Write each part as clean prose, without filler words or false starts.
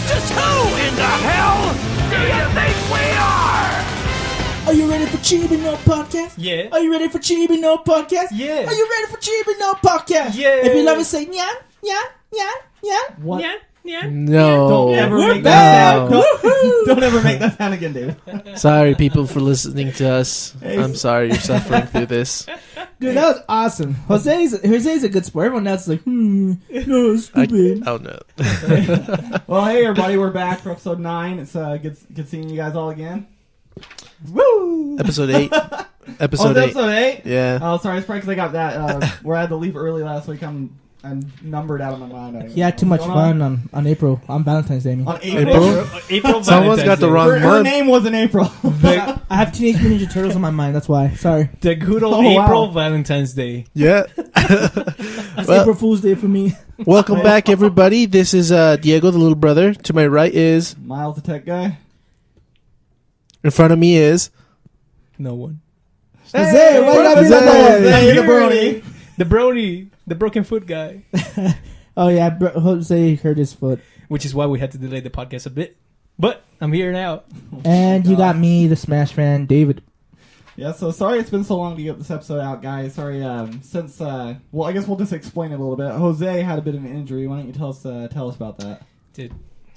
Just who in the hell do you think we are? Are you ready for Chibi No Podcast? Yeah. Are you ready for Chibi No Podcast? Yeah. Are you ready for Chibi No Podcast? Yeah. If you love it, say nyan, nyan, nyan, nyan. What? Yeah. Yeah. No. Don't ever We're make that back. sound. Don't ever make that sound again, David. Sorry, people, for listening to us. Hey, I'm sorry you're suffering through this. Dude, that was awesome. Jose's a good sport. Everyone else is like, no, stupid. Oh, no. Well, hey, everybody. We're back for episode 9. It's good seeing you guys all again. Woo! Episode 8. Episode 8. Episode 8? Yeah. Oh, sorry. It's probably because I got that where I had to leave early last week. I'm numbered out of my mind. He had too much fun on April, on Valentine's Day. I mean. On April? April. Someone's got the wrong Her month. name was in April. I have Teenage Mutant Ninja Turtles on my mind. That's why. Sorry. The good old Oh, wow. April Valentine's Day. Yeah. It's Well- April Fool's Day for me. Welcome back, everybody. This is Diego, the little brother. To my right is... Miles, the tech guy. In front of me is... No one. Jose, why you gotta be like Jose. that? Hey, the brony. The Brody, the broken foot guy. Oh yeah, Jose hurt his foot. Which is why we had to delay the podcast a bit. But I'm here now. And you got me, the Smash fan, David. Yeah, so sorry it's been so long to get this episode out, guys. Sorry, since well, I guess we'll just explain it a little bit. Jose had a bit of an injury. Why don't you tell us about that? Dude,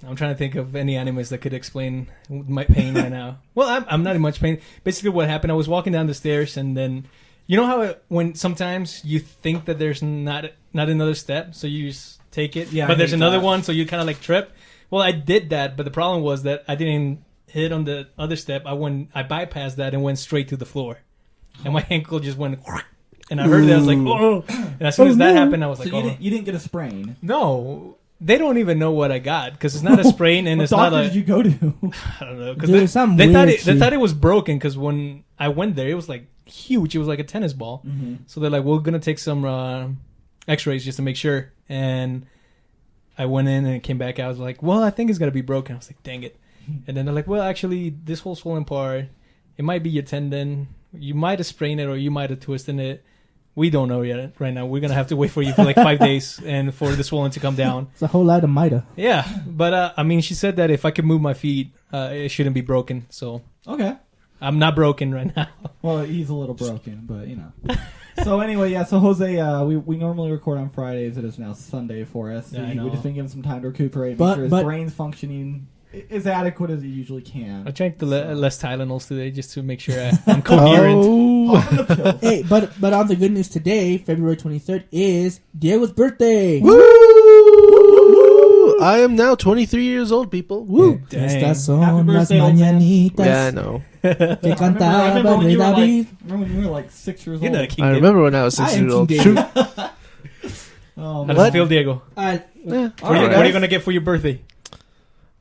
I'm trying to think of any animes that could explain my pain right now. Well, I'm not in much pain. Basically, what happened, I was walking down the stairs, and then... You know how when sometimes you think that there's not another step, so you just take it, Yeah, but I there's hate another that. one, so you kind of like trip. Well, I did that, but the problem was that I didn't hit on the other step. I bypassed that and went straight to the floor, and my ankle just went. And I heard that I was like, oh! And as soon as that happened, I was like, So oh you didn't get a sprain. no. They don't even know what I got because it's not a sprain and What it's not doctor a. did you go to? I don't know Dude, because some they weird thought shit. it was broken because when I went there, it was like huge. It was like a tennis ball. Mm-hmm. So they're like, we're gonna take some X-rays just to make sure. And I went in and it came back. I was like, well, I think it's gonna be broken. I was like, dang it. And then they're like, well, actually, this whole swollen part, it might be your tendon. You might have sprained it or you might have twisted it. We don't know yet. Right now, we're gonna have to wait for you for like 5 days and for the swelling to come down. It's a whole lot of Mida. Yeah, but I mean, she said that if I could move my feet, it shouldn't be broken. So Okay. I'm not broken right now. Well, he's a little broken, but you know. So anyway, yeah. So Jose, we normally record on Fridays. It is now Sunday for us. Yeah, I We've know. just been giving some time to recuperate, But- make sure his but- brain's functioning as adequate as it usually can. I drank the less Tylenols today just to make sure I'm coherent. Oh. Off the pills. Hey, but on the good news today, February 23rd, is Diego's birthday. Woo! I am now 23 years old, people. Woo! Dang. Estas son Happy las birthday, old man. mañanitas Yeah, I know. que I remember cantaba when Rey you were David. remember when you were like 6 years You're old. not a king. I remember when I was 6 I am years old. King Shoot. David. Oh, How man. does it feel, Diego? Uh, Yeah. All right, What are guys. you gonna get for your birthday?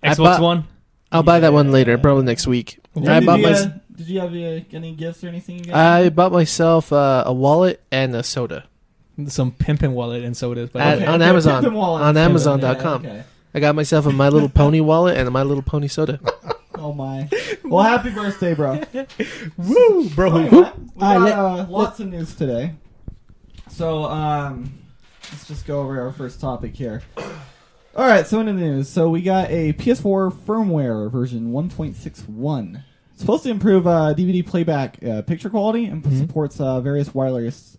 I Xbox bought- One. I'll buy that one later, probably next week. Yeah, I bought my. Did you have any gifts or anything? You got? I bought myself a wallet and a soda Some pimpin' wallet and sodas. But At- okay. on Amazon. Pimpin' wallet. On Yeah, Amazon.com. okay. I got myself a My Little Pony wallet and a My Little Pony soda. Oh my. Well, happy birthday, bro. Woo, bro. So anyway, we Alright, got lots of news today. So let's just go over our first topic here. All right, so in the news, so we got a PS4 firmware version 1.61. It's supposed to improve DVD playback picture quality and supports various wireless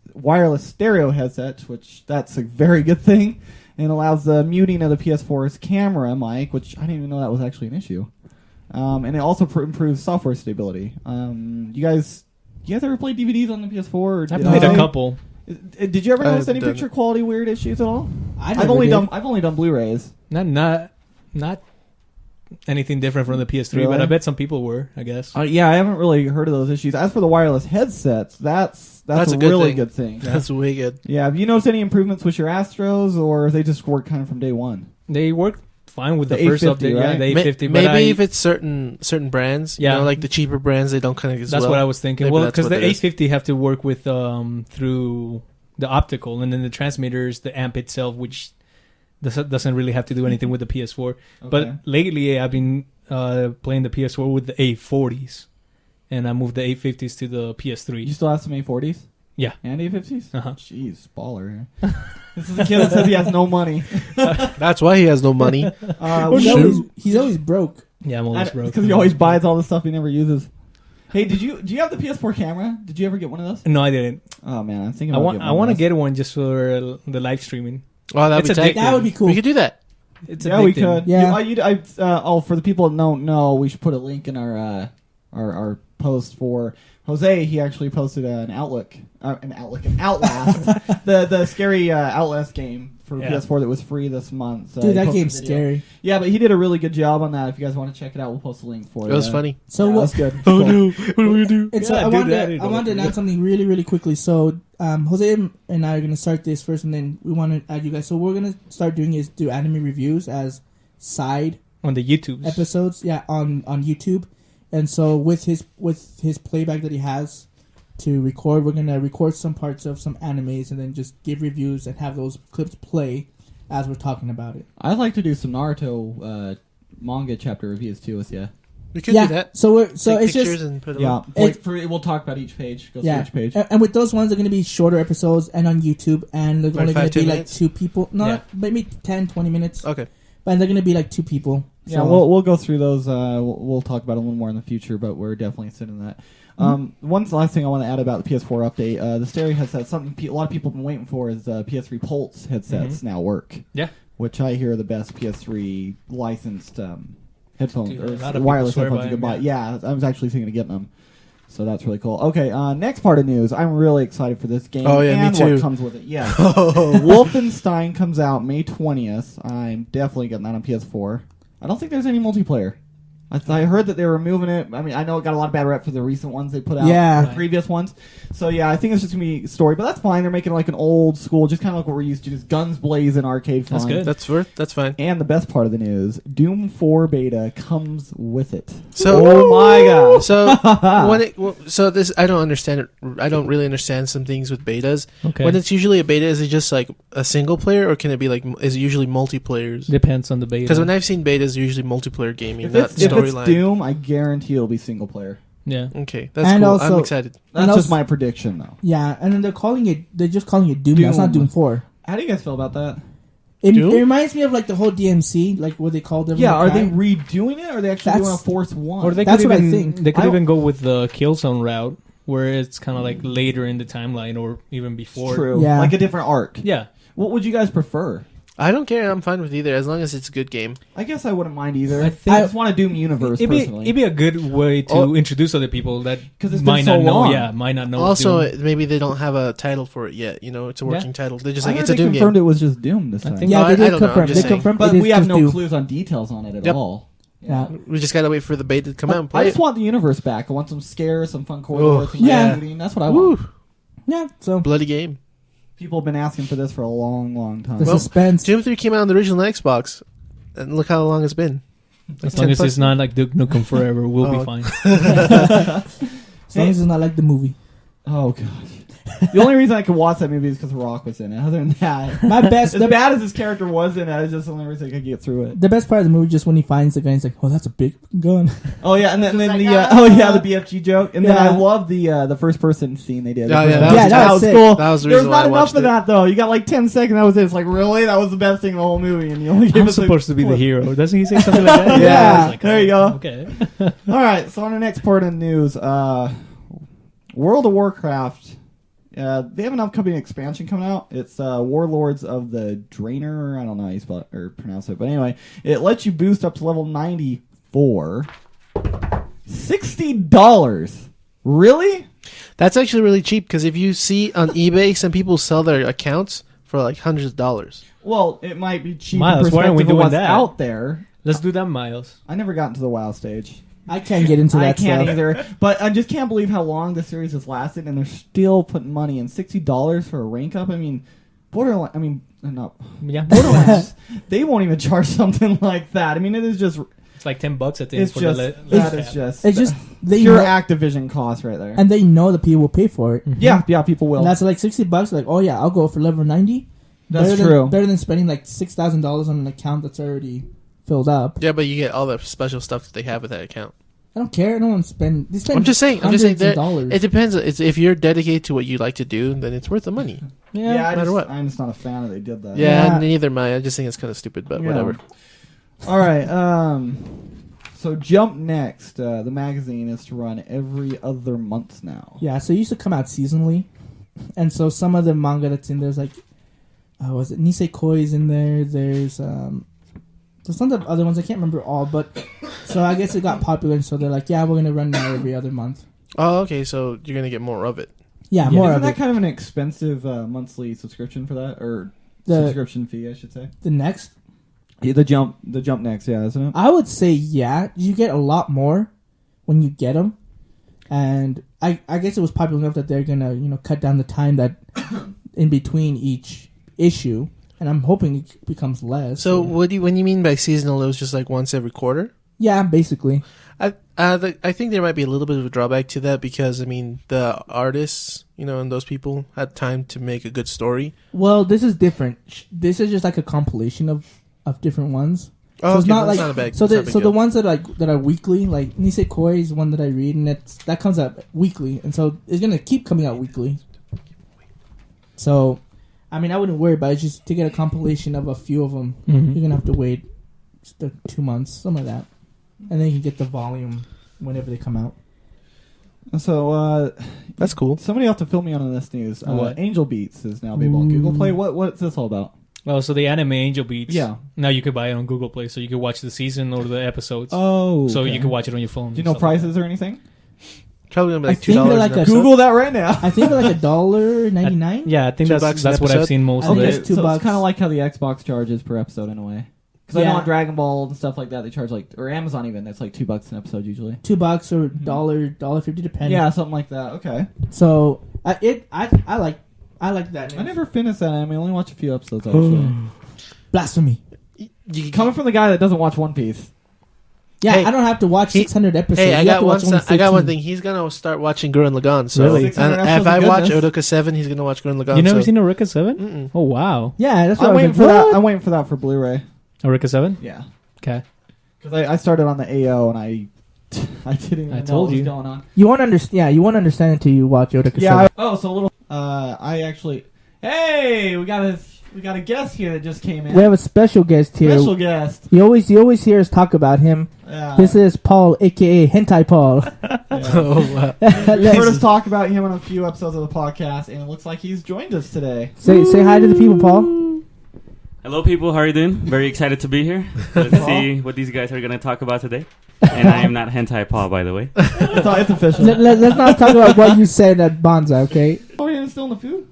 stereo headsets, which that's a very good thing, and allows the muting of the PS4's camera mic, which I didn't even know that was actually an issue. And it also improves software stability. You guys ever play DVDs on the PS4? Or I played a couple. Did you ever notice any done picture quality weird issues at all? I I've only done Blu-rays. Not anything different from the PS3, Really? but I bet some people were. I guess. Yeah, I haven't really heard of those issues. As for the wireless headsets, that's That's a a good really thing. good thing. That's way good. Yeah, have you noticed any improvements with your Astros, or they just work kind of from day one? They worked fine with the, The first 850, update. Yeah, right? the Ma- 850. Maybe but if it's certain brands, Yeah. you know, like the cheaper brands, they don't connect as that's well. what I was thinking. Maybe Well, that's because what the it is. 850 have to work with through the optical, and then the transmitters, the amp itself, which doesn't really have to do anything with the PS4. Okay. But lately, I've been playing the PS4 with the 840s, and I moved the 850s to the PS3. You still have some A40s? Yeah. And A50s? Uh-huh. Jeez, baller. This is a kid that says he has no money. That's why he has no money. He's always broke. Yeah, I'm always broke. Because he always buys all the stuff he never uses. Hey, do you have the PS4 camera? Did you ever get one of those? No, I didn't. Oh man, I'm thinking. I About want to get one just for the live streaming. Oh, that'd It's be tight. That would be cool. We could do that. It's Yeah, we addicting. could. Yeah. For the people that don't know, we should put a link in our post for Jose. He actually posted an Outlast, the scary Outlast game for PS4 that was free this month. So Dude, he that posted game's a video. scary. Yeah, but he did a really good job on that. If you guys want to check it out, we'll post a link for it. It was funny. So Yeah, what? that's good. Oh Cool. no! What are we gonna do? And so Yeah, I dude, wanted that to, is I wanted to announce something really, really quickly. So Jose and I are going to start this first, and then we want to add you guys. So what we're going to start doing is do anime reviews as side On the YouTube. episodes, on YouTube. And so with his playback that he has to record, we're going to record some parts of some animes and then just give reviews and have those clips play as we're talking about it. I'd like to do some Naruto manga chapter reviews too with you. We could do that. So Take it's pictures just and put them Yeah, up. we'll talk about each page. Go through each page. And with those ones, they're going to be shorter episodes and on YouTube, and they're Like only going 5, to be 10 like minutes? 2 people. No, Yeah. maybe 10, 20 minutes. Okay. But they're going to be like 2 people. Yeah, So- we'll go through those. We'll talk about it a little more in the future, but we're definitely interested in that. One last thing I want to add about the PS4 update. The stereo headset, something a lot of people have been waiting for, is PS3 Pulse headsets now work. Yeah. Which I hear are the best PS3 licensed headphones, Dude, a lot of or people wireless swear headphones by you can them, buy. Yeah, I was actually thinking of getting them. So that's really cool. Okay, next part of news. I'm really excited for this game. Oh, yeah, me and too. what comes with it. Yeah. Wolfenstein comes out May 20th. I'm definitely getting that on PS4. I don't think there's any multiplayer. I heard that they were moving it. I mean, I know it got a lot of bad rep for the recent ones they put out. Yeah. The previous ones. So, yeah, I think it's just going to be story. But that's fine. They're making like an old school, just kind of like what we're used to. Just guns blazing, arcade fun. That's good. That's fine. And the best part of the news, Doom 4 beta comes with it. So- oh my gosh. So this I don't understand it. I don't really understand some things with betas. Okay. When it's usually a beta, is it just like a single player, or can it be like? Is it usually multiplayers? Depends on the beta. Because when I've seen betas, they're usually multiplayer gaming, If not it's storyline. Doom, I guarantee it'll be single player. Yeah. Okay, that's And cool. also- I'm excited. That's And just also- my prediction, though. Yeah, and then they're just calling it Doom. Now. It's not Doom. Doom 4. How do you guys feel about that? It Doom? reminds me of like the whole DMC, like what they called them. Yeah, are they redoing it, or are they actually doing a That's- Force 1? Or they That's could what I even think. they could I even go with the Killzone route, where it's kind of like later in the timeline or even before. True. Yeah. Like a different arc. Yeah. What would you guys prefer? I don't care. I'm fine with either, as long as it's a good game. I guess I wouldn't mind either. I I, think- just want a Doom universe, personally. It'd be a good way to Oh. introduce other people that 'Cause it's been might so not know. long. Yeah, might not know. Also, Doom. maybe they don't have a title for it yet. You know, it's a working title. They're just I like, heard it's a they Doom confirmed game. it was just Doom this I time. think- Yeah, No, they I did don't know, I'm confirm. just They saying. confirmed. But it is we have just no Doom. clues on details on it at Yep. all. Yeah. We just gotta wait for the beta to come out and I play just it. want the universe back. I want some scares, some fun corridors, some Yeah. shooting. That's what I want. Woo! Yeah, so Bloody game. People have been asking for this for a long, long time. the Well, suspense. Doom 3 came out on the original Xbox, and look how long it's been. as 10 long as plus- it's not like Duke Nukem Forever, we'll Oh. be fine. As long as it's not like the movie. Oh gosh. The only reason I could watch that movie is because Rock was in it. Other than that, My best, as bad as his character was in it, it's just the only reason I could get through it. the best part of the movie just when he finds the gun, he's like, "Oh, that's a big gun." Oh yeah, and then Just the like, the BFG joke, and then Yeah. I love the first person scene they did. Oh, yeah, that was sick. cool. That was the There was reason why not I enough watched of it. that though. You got like 10 seconds. That was it. It's like really, that was the best thing in the whole movie, and you only gave I'm us a supposed to be the clip. hero. Doesn't he say something like that? Yeah. I was like, There you oh, go. Okay. All right, so on the next part of the news, World of Warcraft. They have an upcoming expansion coming out. It's Warlords of the Draenor. I don't know how you spell it or pronounce it, but anyway, it lets you boost up to level 90 for $60. Really? That's actually really cheap, because if you see on eBay, some people sell their accounts for like hundreds of dollars. Well, it might be cheap Miles, in why aren't we perspective of doing what's that? out there. Let's do that, Miles. I never got into the WoW stage. I can't get into that I can't stuff. either. But I just can't believe how long this series has lasted, and they're still putting money in. $60 for a rank up. I mean, Borderlands. I mean, no, Yeah. Borderlands. They won't even charge something like that. I mean, it is just. It's like $10 at the end It's for just the that is just. It's just they pure know, Activision cost right there. and they know that people will pay for it. yeah, people will. And that's like $60. Like, oh yeah, I'll go for level 90. That's better true. Than, better than spending like $6,000 on an account that's already filled up. Yeah, but you get all the special stuff that they have with that account. I don't care. I don't want to spend. They spend I'm just saying. hundreds of dollars. It depends. If you're dedicated to what you like to do, then it's worth the money. Yeah, no matter what. I'm just not a fan that they did that. Yeah, neither am I. I just think it's kind of stupid, but whatever. All right. So Jump Next, the magazine, is to run every other month now. Yeah, so it used to come out seasonally, and so some of the manga that's in there's like, was it Nisekoi is in there? There's some of the other ones I can't remember all, but so I guess it got popular, and so they're like, yeah, we're gonna run now every other month. Oh, okay. So you're gonna get more of it. Yeah, more Isn't of that it. kind of an expensive monthly subscription for that, or The- subscription fee, I should say? The next, Yeah, the Jump Next, yeah, isn't it? I would say, yeah, you get a lot more when you get them, and I guess it was popular enough that they're gonna cut down the time that in between each issue, and I'm hoping it becomes less. So when you mean by seasonal, it was just like once every quarter? Yeah, basically. I think there might be a little bit of a drawback to that because I mean the artists, and those people had time to make a good story. Well, this is different. This is just like a compilation of different ones. Oh, so it's okay, not that's like not a big, so. that's not a big The deal. ones that are weekly, like Nisekoi is one that I read, and that comes out weekly, and so it's gonna keep coming out weekly. So, I mean, I wouldn't worry about it. Just to get a compilation of a few of them, you're gonna have to wait just 2 months, something like that, and then you can get the volume whenever they come out. So, That's cool. somebody ought to fill me on this news. What? Angel Beats is now available on Google Play. What's this all about? Oh, so the anime Angel Beats. Yeah. Now you could buy it on Google Play, so you could watch the season or the episodes. Oh, So okay. you can watch it on your phone. Do you know prices or anything? Probably gonna be I like think they're $2 like an a- episode. Google that right now. I think they're like $1.99. Yeah, I think $2 that's an what I've episode? seen most I of think it. it's $2. So it's kind of like how the Xbox charges per episode in a way. Because I know Yeah. on Dragon Ball and stuff like that, they charge or Amazon even, that's like $2 an episode usually. $2 or $1.50 depending. Yeah, something like that. Okay. So I like that. I never finished that anime. I only watched a few episodes actually. Blasphemy. Coming from the guy that doesn't watch One Piece. Yeah, Hey, I don't have to watch 600 episodes. Hey, You I have got to one. watch only I got one 15. thing. He's gonna start watching Gurren Lagann. So, Really? and 600 if episodes I of watch goodness. Odoka 7, he's gonna watch Gurren Lagann. You never so. seen Eureka 7? Mm-mm. Oh, wow. Yeah, that's what I'm I was waiting like, for that. what? I'm waiting for that for Blu-ray. Eureka 7? Yeah. Okay. Because I started on the AO and I didn't even I know told what was you. going on. You won't understand. Yeah, you won't understand until you watch Odoka. Yeah. So a little. I actually. Hey, we got a guest here that just came in. We have a special guest here. Special guest. You always hear us talk about him. Yeah. This is Paul, aka Hentai Paul. Oh, wow. You've heard us talk about him on a few episodes of the podcast, and it looks like he's joined us today. say hi to the people, Paul. Hello, people. How are you doing? Very excited to be here. Let's see what these guys are going to talk about today. And I am not Hentai Paul, by the way. It's official. Let's not talk about what you said at Bonza, okay? Oh, yeah, he's still in the food?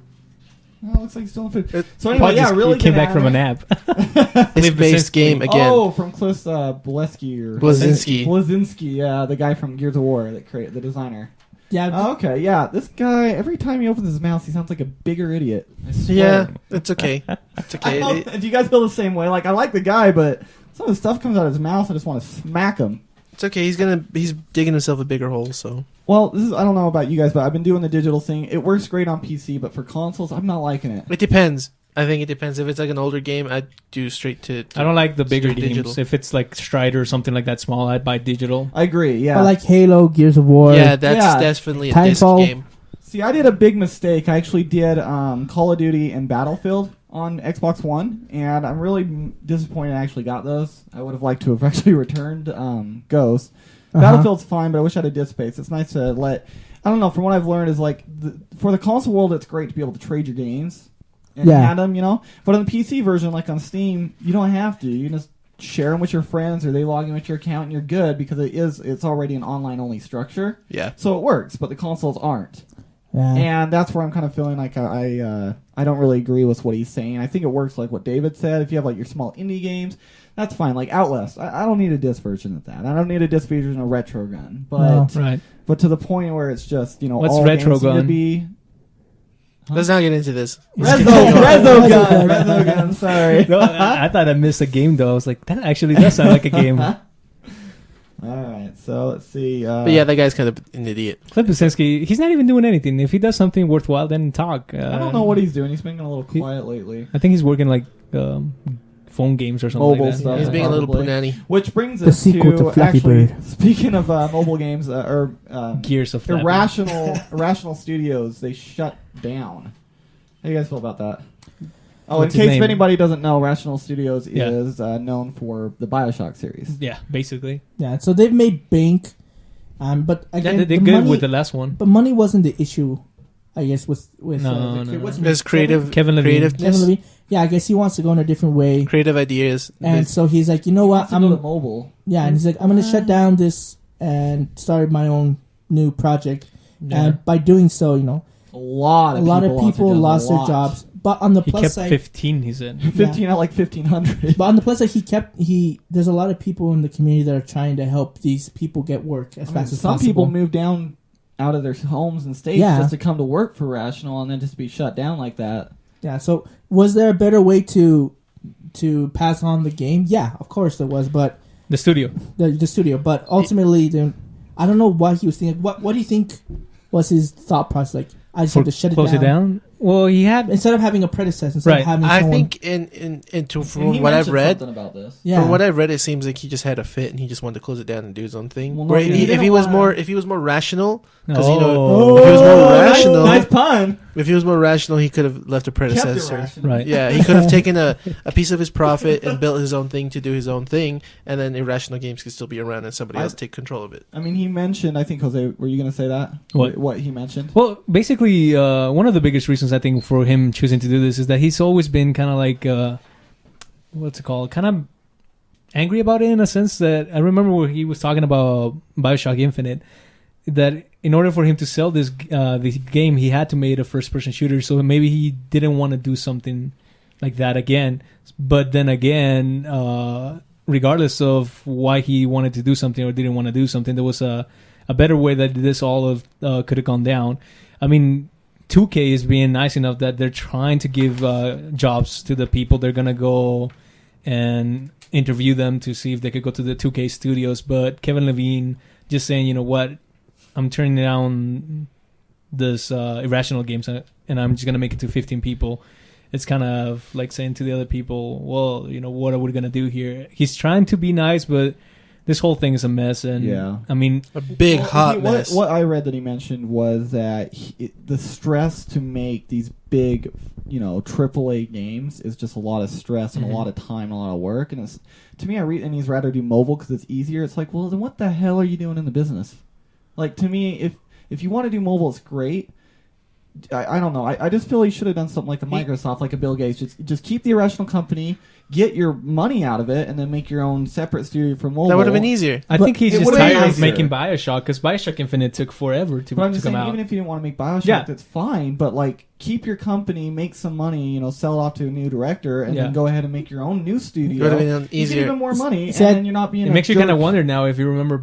No, it looks like he's still in the food. So Paul anyway, yeah, just really came good back from a anime. nap. His Cliff base Blazinski. game again. Oh, from Cliff Blazinski or Blazinski. Blazinski, yeah, the guy from Gears of War that created the designer. Yeah. Oh, okay, yeah, this guy. Every time he opens his mouth, he sounds like a bigger idiot. I swear. Yeah, it's okay. It's I okay. don't- do you guys feel the same way? Like, I like the guy, but some of the stuff comes out of his mouth. I just want to smack him. It's okay. He's digging himself a bigger hole. So Well, I don't know about you guys, but I've been doing the digital thing. It works great on PC, but for consoles, I'm not liking it. it depends. I think it depends. If it's like an older game, I'd do straight to I don't like the bigger straight games. digital. If it's like Strider or something like that small, I'd buy digital. I agree, yeah. I like Halo, Gears of War. Yeah, that's Yeah. definitely a disc Timefall. game. See, I did a big mistake. I actually did Call of Duty and Battlefield on Xbox One, and I'm really disappointed I actually got those. I would have liked to have actually returned Ghost. Battlefield's fine, but I wish I had a disc space. It's nice to I don't know, from what I've learned is like, for the console world, it's great to be able to trade your games and hand them, But on the PC version, like on Steam, you don't have to. You can just share them with your friends, or they log in with your account, and you're good because it's already an online-only structure. Yeah. So it works, but the consoles aren't. Yeah. And that's where I'm kind of feeling like I don't really agree with what he's saying. I think it works like what David said. If you have like your small indie games, that's fine. Like Outlast, I don't need a disc version of that. I don't need a disc version of Retro Gun. But Right. but to the point where it's just What's all Retro games need to Gun? be Let's not get into this. Rezo Gun. Sorry. No, I thought I missed a game though. I was like, that actually does sound like a game. All right, so let's see. But yeah, that guy's kind of an idiot. Cliff Blazinski, he's not even doing anything. If he does something worthwhile, then talk. I don't know what he's doing. He's been a little quiet lately. I think he's working like phone games or something Mobile like that. stuff. He's being a little Probably. punani. Which brings The us sequel to Flappy actually, Bird. speaking of mobile games, Gears of Flappy. Irrational Studios, they shut down. How do you guys feel about that? Oh, What's in his case if name? anybody doesn't know, Irrational Studios Yeah. is known for the BioShock series. Yeah, basically. Yeah, so they've made bank, but again, They did the good money, with the last one. but money wasn't the issue. I guess with No, no. what's his There's name? creative, Kevin Levine. Kevin creativeness, Levine. Yeah, I guess he wants to go in a different way, creative ideas. and so he's like, you know what, I'm mobile. yeah, and he's like, I'm gonna shut down this and start my own new project, Yeah. and by doing so, you know, A lot of people lost their jobs. But on the He plus kept side, 15, he said. 15 out like 1,500. but on the plus side, there's a lot of people in the community that are trying to help these people get work as fast as Some possible. people move down out of their homes and states Yeah. just to come to work for Rational and then just be shut down like that. Yeah. So, was there a better way to pass on the game? Yeah, of course there was, but The studio. the studio. But ultimately, I don't know why he was thinking. What do you think was his thought process? Like, I just have to shut Close it down. Well, he had... Instead of having a predecessor, instead Right. of having I someone, think And from he what I've mentioned read, something about this. yeah, from what I've read, it seems like he just had a fit and he just wanted to close it down and do his own thing. Well, no, Where he if didn't he was wanna- more rational, because Oh. if he was more Oh, rational, nice pun. if he was more rational, he could have left a Kept it predecessor. rational. Right. Yeah, he could have taken a piece of his profit and built his own thing to do his own thing, and then Irrational Games could still be around and somebody else take control of it. I mean, he mentioned, I think, Jose, were you going to say that? What? What he mentioned? Well, basically, one of the biggest reasons I think for him choosing to do this is that he's always been kind of like, what's it called? Kind of angry about it in a sense that I remember where he was talking about BioShock Infinite, that in order for him to sell this game, he had to make a first-person shooter. So maybe he didn't want to do something like that again. But then again, regardless of why he wanted to do something or didn't want to do something, there was a better way that this all of could have gone down. I mean, 2K is being nice enough that they're trying to give jobs to the people. They're gonna go and interview them to see if they could go to the 2K studios. But Kevin Levine just saying, you know what, I'm turning down this Irrational Games and I'm just gonna make it to 15 people. It's kind of like saying to the other people, well, you know, what are we gonna do here? He's trying to be nice, but this whole thing is a mess. And Yeah. I mean, A big hot mess. What I read that he mentioned was that the stress to make these big, AAA games is just a lot of stress and a lot of time, and a lot of work. And it's, to me, and he's rather do mobile because it's easier. It's like, well, then what the hell are you doing in the business? Like, to me, if you want to do mobile, it's great. I don't know. I just feel he should have done something like a Microsoft, like a Bill Gates. Just keep the Irrational company, get your money out of it, and then make your own separate studio for mobile. That would have been easier. I think he's it just would've been tired of nicer. making Bioshock because Bioshock Infinite took forever to But I'm just come saying, out. even if you didn't want to make Bioshock, Yeah. that's fine. But like, keep your company, make some money, sell it off to a new director, and Yeah. then go ahead and make your own new studio. It would have been You get easier. even more money, See, and then you're not being. It a makes you jerk. kind of wonder now if you remember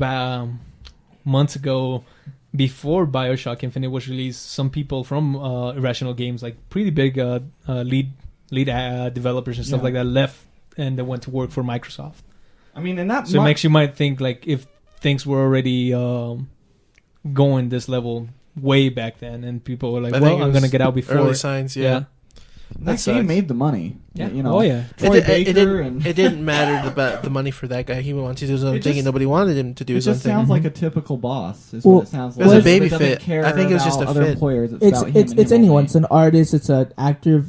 months ago, before Bioshock Infinite was released, some people from Irrational Games, like pretty big lead developers and stuff Yeah. like that, left and they went to work for Microsoft. I mean, and that So it makes you might think like if things were already going this level way back then, and people were like, I think "Well, it I'm was gonna get out before." Early signs, yeah. that that game sucks. made the money. Yeah. Oh yeah. Troy It Baker didn't, it didn't matter about the money for that guy. He wanted to do his own It thing, just- and nobody wanted him to do It his own just thing. sounds Mhm. like a typical boss. Is Well, what it sounds it was like. a baby It doesn't fit. care I think it was just about a other fit. employers. It's it's about him it's and it's him anyone. only. It's an artist. It's an actor.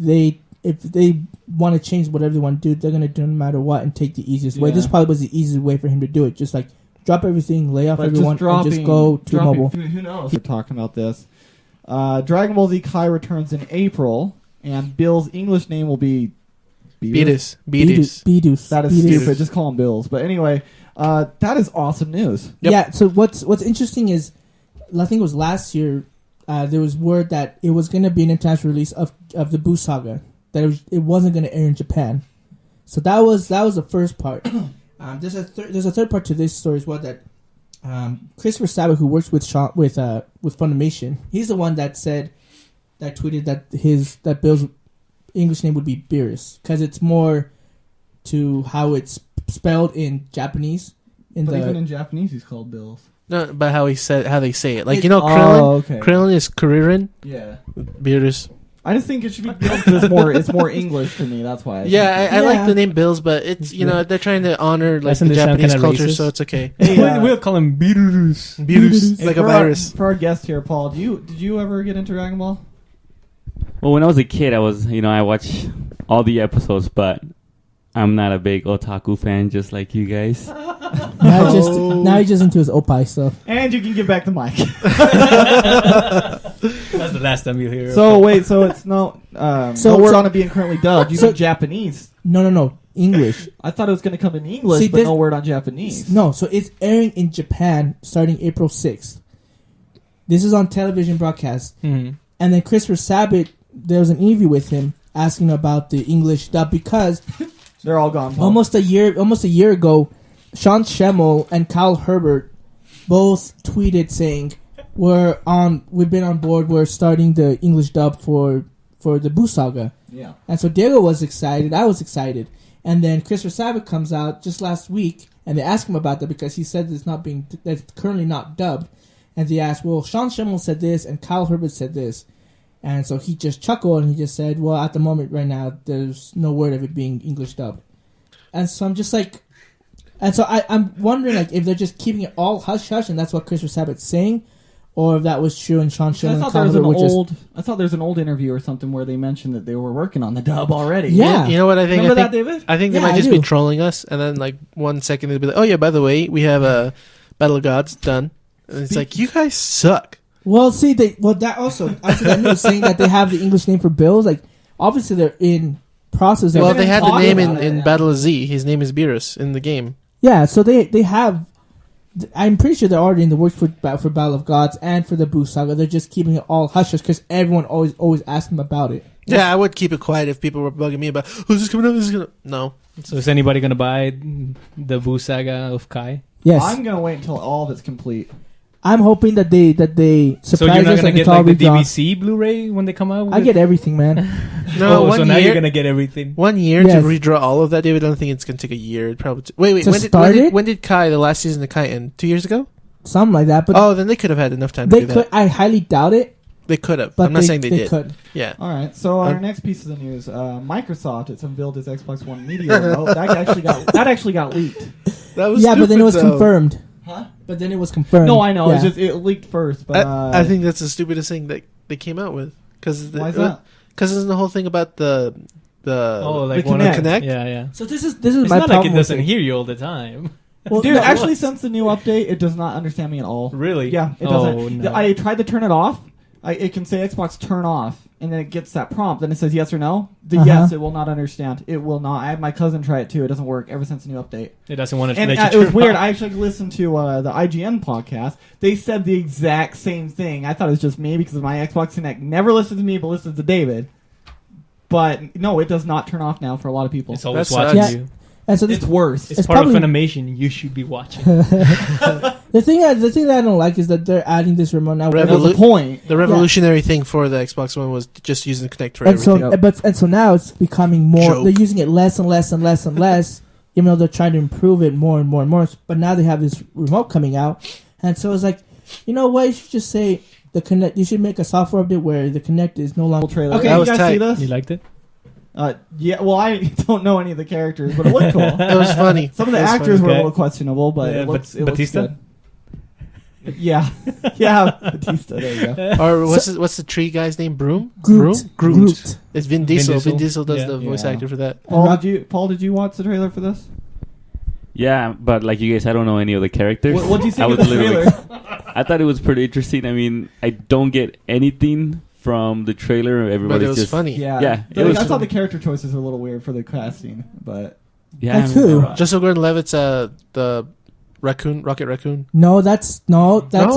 If they want to change whatever they want to do, they're gonna do no matter what and take the easiest way. Yeah. This probably was the easiest way for him to do it. Just like drop everything, lay off But everyone, and just go to mobile. Who knows? We're talking about this. Dragon Ball Z Kai returns in April, and Bill's English name will be Beatus. Beedus. That is Beedus. stupid. Just call him Bills. But anyway, that is awesome news. Yep. Yeah. So what's interesting is, I think it was last year, there was word that it was going to be an international release of the Boo Saga. That it wasn't going to air in Japan. So that was the first part. There's a third part to this story as well. That Christopher Sabat, who works with Funimation, he's the one that tweeted that Bill's English name would be Beerus because it's more to how it's spelled in Japanese. But even in Japanese, he's called Bills. No, but how they say it. Like, It- Krillin. Oh, okay. Krillin is Kuririn. Yeah. Beerus. I just think it should be Bills because it's more English to me. That's why. I like the name Bills, but it's they're trying to honor like Doesn't the it sound Japanese kinda culture, racist? so it's okay. We'll call him Beerus. Beerus, like a virus. For our guest here, Paul, did you ever get into Dragon Ball? Well, when I was a kid, I watched all the episodes, but I'm not a big otaku fan, just like you guys. Now he's just into his opie stuff. And you can give back the mic. That's the last time you hear. So wait, so it's no. So we're on it being currently dubbed. You mean Japanese? No, English. I thought it was going to come in English, See, but no word on Japanese. No, so it's airing in Japan starting April 6th. This is on television broadcast. Mm-hmm. And then Christopher Sabat, there was an interview with him asking about the English dub because they're all gone. Paul. Almost a year ago, Sean Schemmel and Kyle Herbert both tweeted saying, "We've been on board. We're starting the English dub for the Boo Saga." Yeah. And so Diego was excited. I was excited. And then Christopher Sabat comes out just last week, and they ask him about that because he said that's currently not dubbed. And they asked, "Well, Sean Schemmel said this, and Kyle Herbert said this." And so he just chuckled and he just said, "Well, at the moment right now, there's no word of it being English dubbed." And so I'm just like, and so I'm wondering like if they're just keeping it all hush hush, and that's what Christopher Sabat's saying, or if that was true and Sean Schemmel and Kyle Herbert were just. I thought there was an old interview or something where they mentioned that they were working on the dub already. Yeah. You know what I think? Remember that, David? I think they might just be trolling us, and then like 1 second they'll be like, "Oh yeah, by the way, we have a Battle of Gods done," and it's like, you guys suck. Well, see, that also that news saying that they have the English name for Bills. Like, obviously they're in process. Well, they had the name in yeah. Battle of Z. His name is Beerus in the game. Yeah, so they have. I'm pretty sure they're already in the works for Battle of Gods and for the Boo Saga. They're just keeping it all hush hush because everyone always asks them about it. Yeah, I would keep it quiet if people were bugging me about who's this coming out. No. So is anybody gonna buy the Boo Saga of Kai? Yes, I'm gonna wait until all of it's complete. I'm hoping that they surprise So you're not us gonna and get it's all like the redrawn. DVC Blu-ray when they come out? With I get everything, man. No, so now you're gonna get everything. 1 year Yes. to redraw all of that, David. I don't think it's gonna take a year. It'd probably wait. To When did Kai, the last season of Kai, end? 2 years ago? Something like that. But Oh, then they could have had enough time to they do could. that. I highly doubt it. They could have. But I'm not saying they did. could. Yeah. All right. So our next piece of the news: Microsoft has unveiled its Xbox One Media remote. That actually got leaked. That was Yeah, but then it was stupid, though. confirmed. Huh? But then it was confirmed. No, I know. Yeah. It's just it leaked first. But I think that's the stupidest thing that they came out with. why is that? Because isn't the whole thing about the like the one Kinect. Kinect? Yeah. So this is It's my not problem like it with doesn't hear you all the time. Well, Dude, no, actually, what? since the new update, it does not understand me at all. Really? Yeah, it Oh, doesn't. no. I tried to turn it off. It can say Xbox turn off, and then it gets that prompt, and it says yes or no. Yes, it will not understand. It will not. I had my cousin try it too. It doesn't work ever since the new update. It doesn't want to And let you it turn was weird. off. I actually listened to the IGN podcast. They said the exact same thing. I thought it was just me because my Xbox Connect never listens to me, but listens to David. But no, it does not turn off now for a lot of people. It's always That watching sucks. you. And so this, It's worse. It's It's part probably- of Funimation. You should be watching. the thing that I don't like is that they're adding this remote now. Revolu- That's the point. The revolutionary thing for the Xbox One was just using the Kinect for and so, everything. so now it's becoming more. Joke. They're using it less and less and less and less. Even though they're trying to improve it more and more and more. But now they have this remote coming out, and so it's like, you know what? You should just say the Kinect. You should make a software update where the Kinect is no longer. Trailer. Okay, Okay, That you was guys tight. see this? You liked it? Yeah. Well, I don't know any of the characters, but it looked cool. It was funny. Some of the It was actors funny. were a Okay. little questionable, but Yeah, it looks Batista? good. Yeah, yeah, Batista. There you go. Or what's the tree guy's name? Groot. Groot. It's Vin Diesel. Diesel. Vin Diesel does Yeah. the voice Yeah. actor for that. Paul, did you watch the trailer for this? Yeah, but like you guys, I don't know any of the characters. What do you I think of was the literally- trailer? I thought it was pretty interesting. I mean, I don't get anything from the trailer. But Everybody's it was just funny. Yeah, it I was thought the character choices were a little weird for the casting, but yeah. Like who? Joseph Gordon-Levitt's the Rocket Raccoon. No, that's No? That's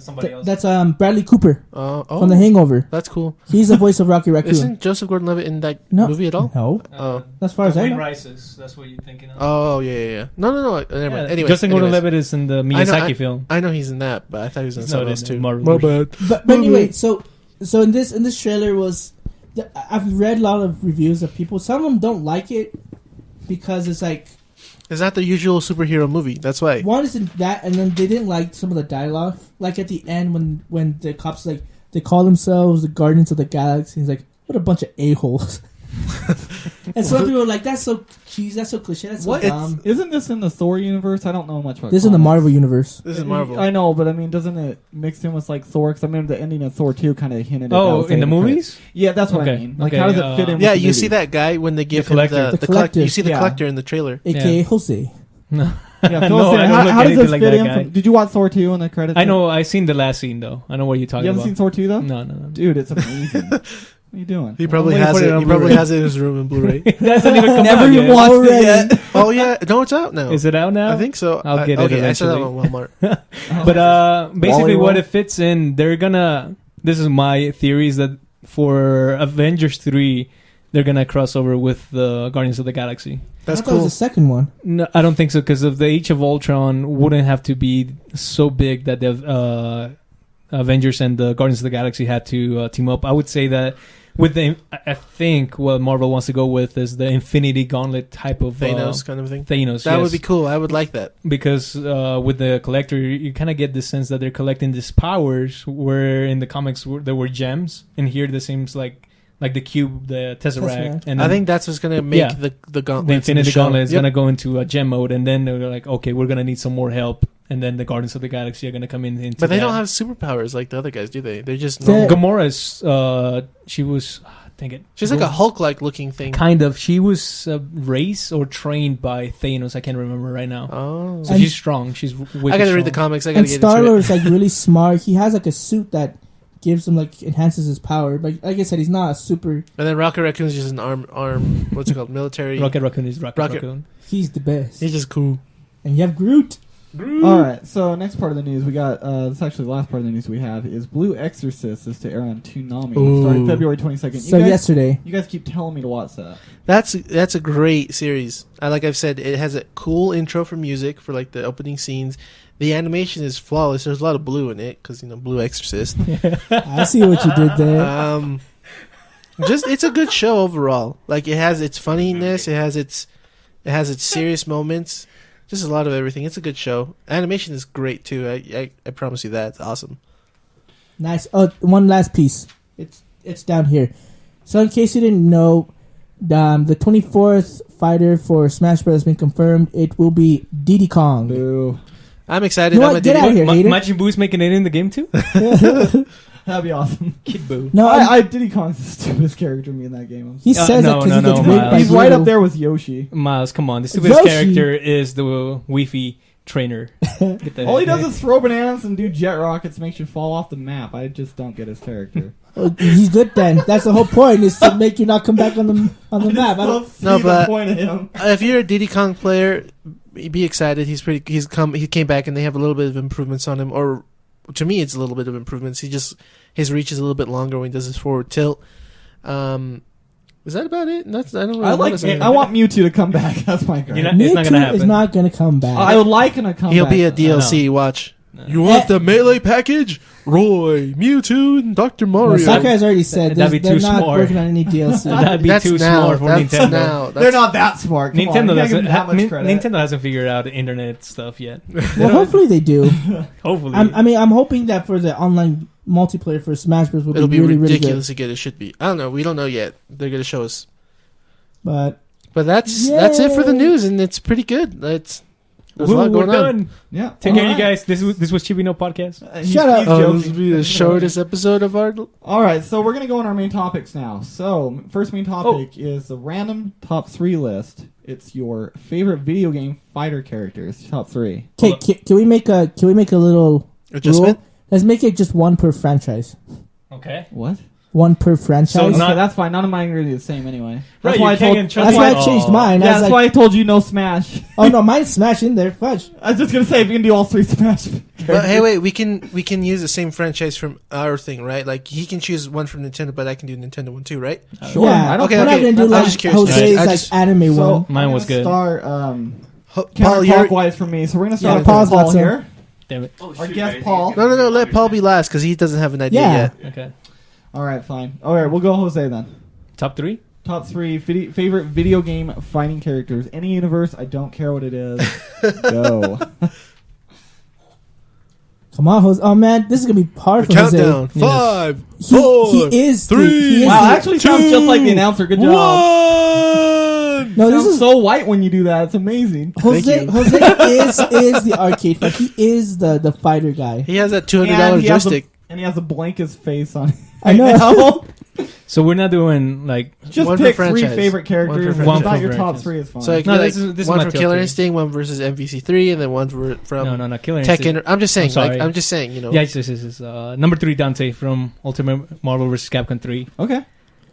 somebody else. that's Bradley Cooper Oh, from The Hangover. that's cool. He's the voice of Rocky Raccoon. Isn't Joseph Gordon-Levitt in that No. movie at all? No, Oh. as far as I know. Rises. That's what you're thinking of. Oh yeah. No. Never mind. Anyway, Justin Gordon-Levitt is in the Miyazaki film. I know he's in that, but I thought he was in He's something not else in too. Marvel My version. bad. But anyway, so in this trailer was, I've read a lot of reviews of people. Some of them don't like it because it's like It's not the usual superhero movie. That's why. one isn't that, and then they didn't like some of the dialogue. Like at the end when the cops like They call themselves the Guardians of the Galaxy. He's like, what a bunch of a-holes. And some people are like, that's so cheesy, that's so cliche, that's so dumb. Isn't this in the Thor universe? I don't know much about This is in the Marvel universe. This is Marvel. I know, but I mean, doesn't it mix in with like Thor? Because I mean, the ending of Thor 2 kind of hinted at that. Oh, was in the Thanos. movies? Yeah, that's what I Okay. mean. Like, Okay, how does it fit in? Yeah, with the you see movie? that guy when they give him collector. the The collector. You see the Yeah. collector in the trailer. A.K.a. Yeah. Jose. No. Yeah, No, I don't how, look how does anything this like fit that in? guy. Did you watch Thor 2 in the credits? I know. I seen the last scene though. I know what you're talking You haven't about. seen Thor 2 though? No. Dude, it's amazing. What are you doing? He probably waiting has for it. it on He probably Blu-ray. has it in his room in Blu-ray. It hasn't even come Never out even yet. watched it yet. Oh yeah, no, it's out now. Is it out now? I think so. I'll get it okay, I saw that eventually. on Walmart. But basically, Wally what World? it fits in, they're gonna. This is my theory: is that for Avengers 3, they're gonna cross over with the Guardians of the Galaxy. That's I thought it was cool. the second one. No, I don't think so, because of the Age of Ultron wouldn't have to be so big that the Avengers and the Guardians of the Galaxy had to team up. I would say that with the, I think what Marvel wants to go with is the Infinity Gauntlet type of Thanos kind of thing. Thanos, That yes. would be cool. I would like that. Because with the collector, you kind of get the sense that they're collecting these powers, where in the comics there were gems, and here this seems like the cube, the Tesseract. And I then think that's what's gonna make Yeah. the gauntlet. the Infinity Gauntlet is Yep. gonna go into a gem mode, and then they're like, okay, we're gonna need some more help, and then the Guardians of the Galaxy are gonna come into. But they that. don't have superpowers like the other guys, do they? They're just They're- normal. Gamora's. She was. Dang it. She's like a Hulk-like looking thing. Kind of. She was raised or trained by Thanos. I can't remember right now. Oh, So And- she's strong. She's. I gotta read the comics. I gotta And get Star into it. Lord is like really smart. He has like a suit that gives him like enhances his power. But like I said, he's not a super. And then Rocket Raccoon's just an arm. What's it called? Military. Rocket Raccoon is Rocket Rocket- Raccoon. He's the best. He's just cool. And you have Groot. All right, so next part of the news we got. This is actually the last part of the news we have is Blue Exorcist is to air on Toonami Ooh. starting February 22nd. So yesterday, you guys keep telling me to watch that. That's a great series. Like I've said, it has a cool intro for music for like the opening scenes. The animation is flawless. There's a lot of blue in it because Blue Exorcist. I see what you did there. Just it's a good show overall. Like it has its funniness, it has its serious moments. Just a lot of everything. It's a good show. Animation is great too. I promise you that. It's awesome. Nice. Oh, one last piece. It's down here. So in case you didn't know, the 24th fighter for Smash Bros. Has been confirmed. It will be Diddy Kong. Boo. I'm excited. You know I'm what? a Get Diddy- out of here, hater. Majin Buu's making it in the game too. That'd be awesome. Kid Buu. No, Diddy Kong's the stupidest character to me in that game. he says no, that because no, he gets no, raped by Miles. He's right Blue. up there with Yoshi. Miles, come on. The stupidest Yoshi. character is the Wi-Fi trainer. Get the All he heck- does is throw bananas and do jet rockets, makes you fall off the map. I just don't get his character. Oh, he's good then. That's the whole point, is to make you not come back on the map. I don't, No, but- point of him. If you're a Diddy Kong player, be excited. He came back and they have a little bit of improvements on him. Or to me, it's a little bit of improvements. His reach is a little bit longer when he does his forward tilt. Is that about it? I don't really I like. notice anything. I want Mewtwo to come back. That's my gripe. You're not- It's not gonna Mewtwo happen. is not going to come back. I would like him to come He'll back. be a though. DLC. Watch. No. You want the melee package? Roy, Mewtwo, and Dr. No, Mario. Sakurai has already said That'd be they're too not smart. working on any DLC. That'd be That's too now. smart for That's Nintendo. now. They're not that smart. Come on, Nintendo you can't give doesn't. them that much credit. Nintendo hasn't figured out internet stuff yet. Well, hopefully they do. Hopefully, I'm hoping that for the online multiplayer for Smash Bros. Will It'll be really, really good. ridiculously good. It should be. I don't know. We don't know yet. They're gonna show us. But But that's it for the Yay. news, and it's pretty good. There's a Woo, lot we're going on. done. Yeah. Take care, you Alright. guys. This was Chibi No Podcast. Shut up. He's Oh, joking. this will be the shortest episode of our. All right, so we're gonna go on our main topics now. So first main topic is the random top 3 list. It's your favorite video game fighter characters. Top 3. okay, can we make a little Adjustment? rule? Let's make it just one per franchise. Okay. What? One per franchise. So Okay, not- that's fine. None of mine are really the same anyway. Right, That's you why I can't told. trust That's why Oh. I changed mine. Yeah, I was that's like, why I told you no Smash. oh no, mine's Smash in there. Fudge. I was just gonna say if you can do all 3 Smash. But hey, wait. We can use the same franchise from our thing, right? Like he can choose one from Nintendo, but I can do Nintendo one too, right? Sure. Yeah, I don't Okay, we're care. not gonna do I'm like just curious. Jose's I like just- anime So one. Mine I'm was gonna good. Start Paul, you're counterclockwise for me. So we're gonna start Yeah, with Paul's Paul got some. here. Damn it. Our guest Paul. no. Let Paul be last because he doesn't have an idea Yeah. yet. Okay. All right, fine. All right, we'll go Jose then. Top 3. Top 3 favorite video game fighting characters. Any universe, I don't care what it is. Go. Come on, Jose. Oh man, this is gonna be hard for Countdown. Jose. 5, He 4, is 3. he is Wow, the- actually sounds just like the announcer. Good job. 1. No, Sounds this is so white when you do that. It's amazing. Jose. Thank you. Jose is the arcade fight. He is the fighter guy. He has that And $200 he has joystick. and he has a blankest face on. I know. So we're not doing like Just One per pick 3 favorite favorite characters. One per Not your franchise. top 3 is fine. So like, No, no, this is one my for top Killer three. Instinct, one versus MVC3, and then one from no Killer Tekken. Instinct. I'm just saying. I'm sorry. I'm just saying. Yeah, it's number 3 Dante from Ultimate Marvel vs. Capcom 3. okay.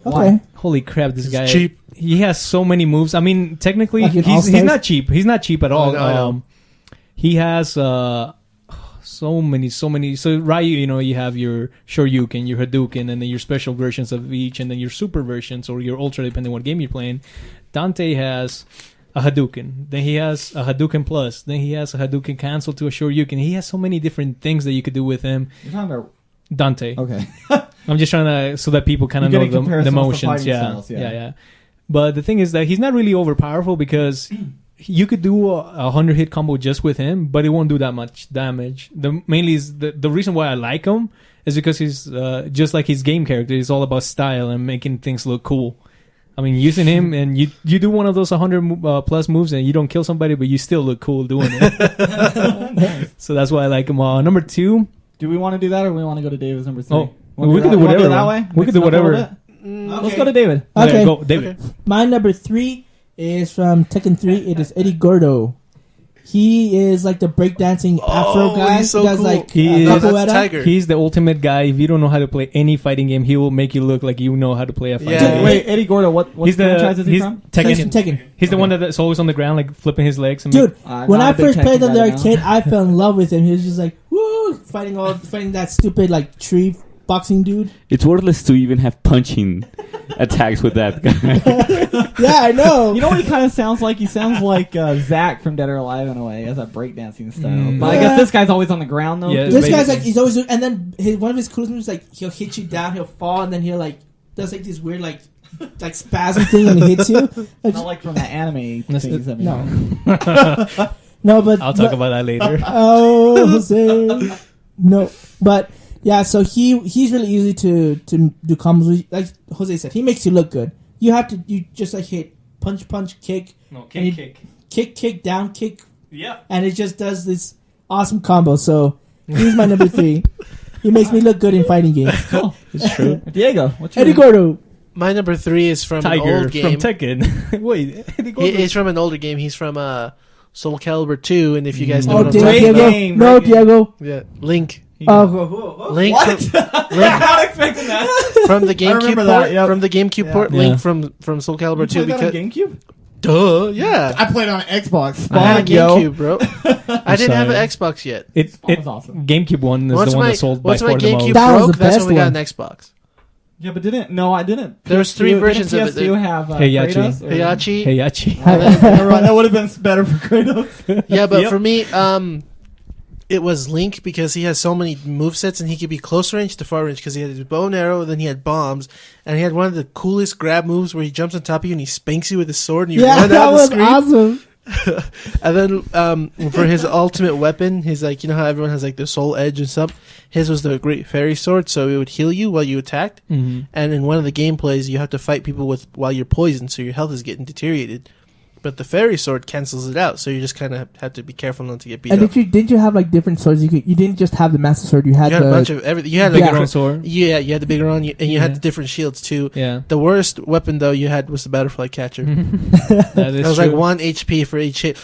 Okay. Holy crap, this It's guy cheap. He has so many moves. I mean, technically Like in he's All-Stars? not cheap. He's not cheap at all. I know. He has so many. So Ryu, you have your Shoryuken, your Hadouken, and then your special versions of each, and then your super versions or your ultra, depending on what game you're playing. Dante has a Hadouken. Then he has a Hadouken Plus. Then he has a Hadouken cancel to a Shoryuken. He has so many different things that you could do with him. You're talking about Dante. okay. I'm just trying to so that people kind of You're know getting the comparisons to motions. fighting Yeah. styles, yeah. Yeah. But the thing is that he's not really overpowerful because you could do a 100-hit combo just with him, but it won't do that much damage. Mainly is the reason why I like him is because he's just like his game character. He's all about style and making things look cool. I mean, using him and you do one of those 100 plus moves and you don't kill somebody, but you still look cool doing it. So that's why I like him. Number 2. Do we want to do that, or do we want to go to David's number 3? Oh, Wanna we can do that? whatever. That way. We can do Mix it up a little whatever. bit? Let's go to David. Okay. Go, David. My number 3 is from Tekken 3. It is Eddie Gordo. He is like the breakdancing Afro guy. he's so He does cool. like He is- capoeira. That's Tiger. He's the ultimate guy. If you don't know how to play any fighting game, he will make you look like you know how to play a fighting Yeah. game. Wait, Eddie Gordo. What franchise is he he's from? He's Tekken. from Tekken. He's the one that's always on the ground, like flipping his legs. And Dude, I'm when not I a big first played Tekken on the guy now. arcade, I fell in love with him. He was just like, woo, fighting that stupid like tree boxing dude. It's worthless to even have punching attacks with that guy. Yeah, I know. You know what he kind of sounds like? He sounds like Zach from Dead or Alive in a way. He has that breakdancing style. But I Yeah. guess this guy's always on the ground though. Yeah, This guy's basically. like he's always and then one of his coolest moves is like he'll hit you down, he'll fall, and then he'll like does like this weird like spasm thing and he hits you. Like, Not like from the anime That's things. I mean. no, no, but I'll talk about that later. Oh, Jose. No, but yeah. So he's really easy to do combos with. Like Jose said, he makes you look good. You just like hit punch, kick, No, And he- kick, down, kick, Yeah. and it just does this awesome combo. So he's my number 3. He makes me look good in fighting games. Cool. It's true. Diego, what's your Eddie Gordo. My number 3 is from an Tiger old game. from Tekken. Wait, He's from an older game. He's from Soul Calibur 2, and if you guys know Oh, what I'm Great talking about, game, No, great game. Diego. yeah, Link. What? Link from, Not expecting that. from the GameCube remember port. that, yep. From the GameCube Yeah. port. Yeah. Link from Soul Calibur You 2 played that on because GameCube? duh, yeah. I played on Xbox. I had a Spawn, yo. GameCube, bro. I didn't have an sorry. Xbox yet. It was awesome. GameCube one is Once the one my that sold by once my far the GameCube most. That was broke, the that's best when we got one. an Xbox. Yeah, but no, I didn't. There was 3 PS2 versions of it. PS2 have Heihachi. Kratos, or- Heihachi. Heihachi. Never mind, that would have been better for Kratos. Yeah, but Yep. for me, it was Link because he has so many movesets and he could be close range to far range because he had his bow and arrow, then he had bombs, and he had one of the coolest grab moves where he jumps on top of you and he spanks you with his sword and you Yeah, run that out of the was screen. awesome. And then for his ultimate weapon, he's like, you know how everyone has like the soul edge and stuff? His was the Great Fairy Sword, so it would heal you while you attacked. Mhm. And in one of the gameplays, you have to fight people while you're poisoned, so your health is getting deteriorated. But the Fairy Sword cancels it out, so you just kind of have to be careful not to get beat And up. did you have like different swords? You didn't just have the Master Sword. You had You had the a bunch of everything. You had Big like, round sword. yeah, you had the bigger one, and you had Yeah. the different shields too. Yeah. The worst weapon though you had was the Butterfly Catcher. That It is was true. like 1 HP for each hit.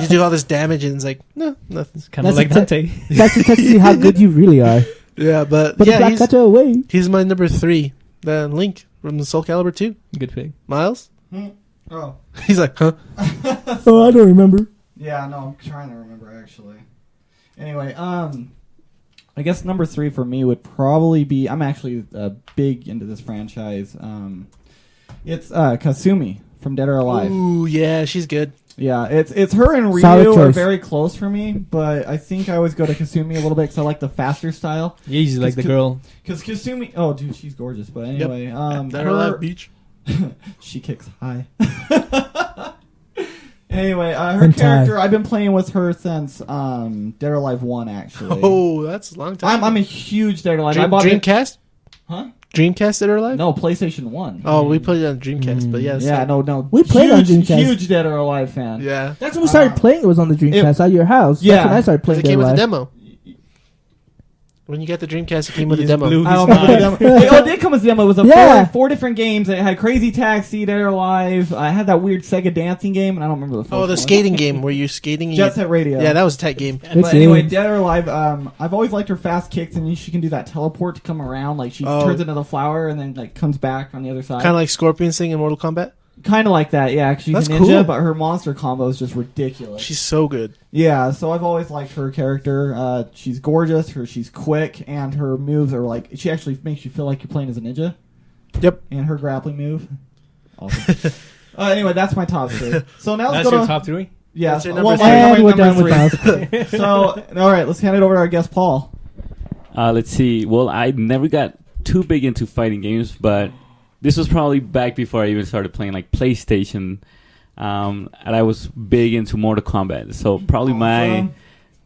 You do all this damage, and it's like no, nothing. Kind of That's like a Dante. That's to test you how good you really are. Yeah, but Put the yeah, black cutter away. he's my number 3. The Link from the Soul Calibur 2. Good pick. Miles. Oh. He's like, huh? Oh, I don't remember. Yeah, no, I'm trying to remember actually. Anyway, I guess number 3 for me would probably be. I'm actually big into this franchise. It's Kasumi from Dead or Alive. Ooh, yeah, she's good. Yeah, it's her and Solid Ryu are choice. very close for me, but I think I always go to Kasumi a little bit because I like the faster style. Yeah, he's like the girl. Because Kasumi, oh dude, she's gorgeous. But anyway, Dead or Alive Beach. she kicks high. Anyway, her Hentai. character, I've been playing with her since Dead or Alive 1, actually. Oh, that's a long time. I'm a huge Dead or Alive. I bought Dreamcast? Huh? Dreamcast Dead or Alive? No, PlayStation 1. Oh, we played it on Dreamcast, but yeah. Yeah, no. We played on huge, Dreamcast. Huge Dead or Alive fan. Yeah. That's when we started playing. It was on the Dreamcast at your house. Yeah. That's when I started Because playing. it came with a Dead demo. When you got the Dreamcast, it came with a He demo. blew I don't his remember the mind. demo. It did come with the demo. It was Yeah. four different games. It had Crazy Taxi, Dead or Alive. I had that weird Sega dancing game, and I don't remember the first Oh, the one. skating game where you're skating. And Jet Set Radio. Yeah, that was a tight game. But anyway, Dead or Alive, I've always liked her fast kicks, and she can do that teleport to come around. Like, she turns into the flower and then, like, comes back on the other side. Kind of like Scorpion's thing in Mortal Kombat. Kind of like that, yeah. 'Cause she's That's a ninja, cool. but her monster combo is just ridiculous. She's so good. Yeah, so I've always liked her character. She's gorgeous, she's quick, and her moves are like, she actually makes you feel like you're playing as a ninja. Yep. And her grappling move. Awesome. Anyway, that's my top three. So now let's That's go your to... top three? Yeah, That's your well, number my three. And we're number done three. with that. So, alright, let's hand it over to our guest, Paul. Let's see. Well, I never got too big into fighting games, but this was probably back before I even started playing like PlayStation. And I was big into Mortal Kombat. So probably my Awesome.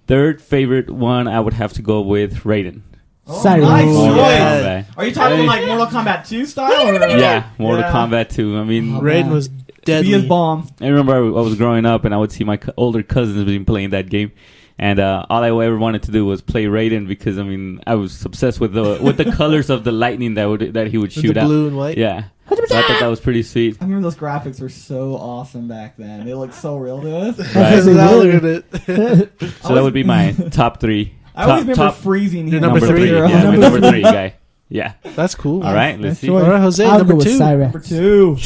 third favorite one, I would have to go with Raiden. Sorry. Nice Mortal choice. Kombat. Are you talking like Mortal Kombat 2 style? Or? Yeah, Mortal Yeah. Kombat 2. I mean, Raiden was deadly. Be his bomb. I remember I was growing up and I would see my older cousins been playing that game. And all I ever wanted to do was play Raiden because, I mean, I was obsessed with the colors of the lightning that he would With shoot the out. blue and white. Yeah. So I thought that was pretty sweet. I remember those graphics were so awesome back then. They looked so real to us. Right. They Now will. look at it. So that would be my top three. I always remember top freezing. Your him. number three? Yeah, my Number number three. three guy. Yeah. That's cool. All right, let's see. All All right, Jose, I'll number go with two. Cyrax. Number 2.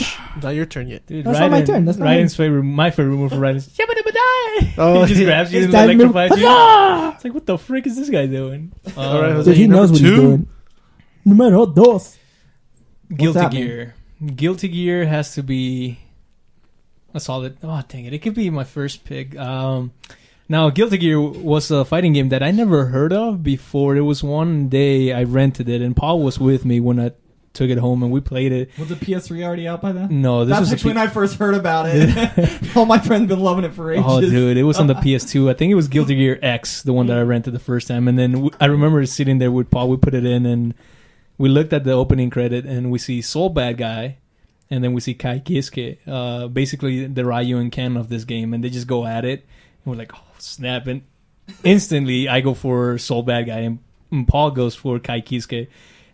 Not your turn yet. Dude, That's not my turn. That's not Raiden's my favorite move for Raiden is Yabba-dabba-die! Oh, He just yeah. grabs you It's and that move. electrifies you. Ah! It's like, what the frick is this guy doing? All right, Jose. Dude, he number knows what he's two? doing. Numero dos. Guilty that Gear. Guilty Gear has to be a solid. Oh, dang it. It could be my first pick. Now, Guilty Gear was a fighting game that I never heard of before. It was one day I rented it, and Paul was with me when I took it home, and we played it. Was the PS3 already out by then? No, this That's was actually when I first heard about it. All my friends been loving it for ages. Oh, dude, it was on the PS2. I think it was Guilty Gear X, the one that I rented the first time. And then I remember sitting there with Paul. We put it in, and we looked at the opening credit, and we see Soul Bad Guy, and then we see Kai Kiske, basically the Ryu and Ken of this game, and they just go at it. And we're like, oh, snap. And instantly, I go for Soul Bad Guy, and Paul goes for Kai Kiske.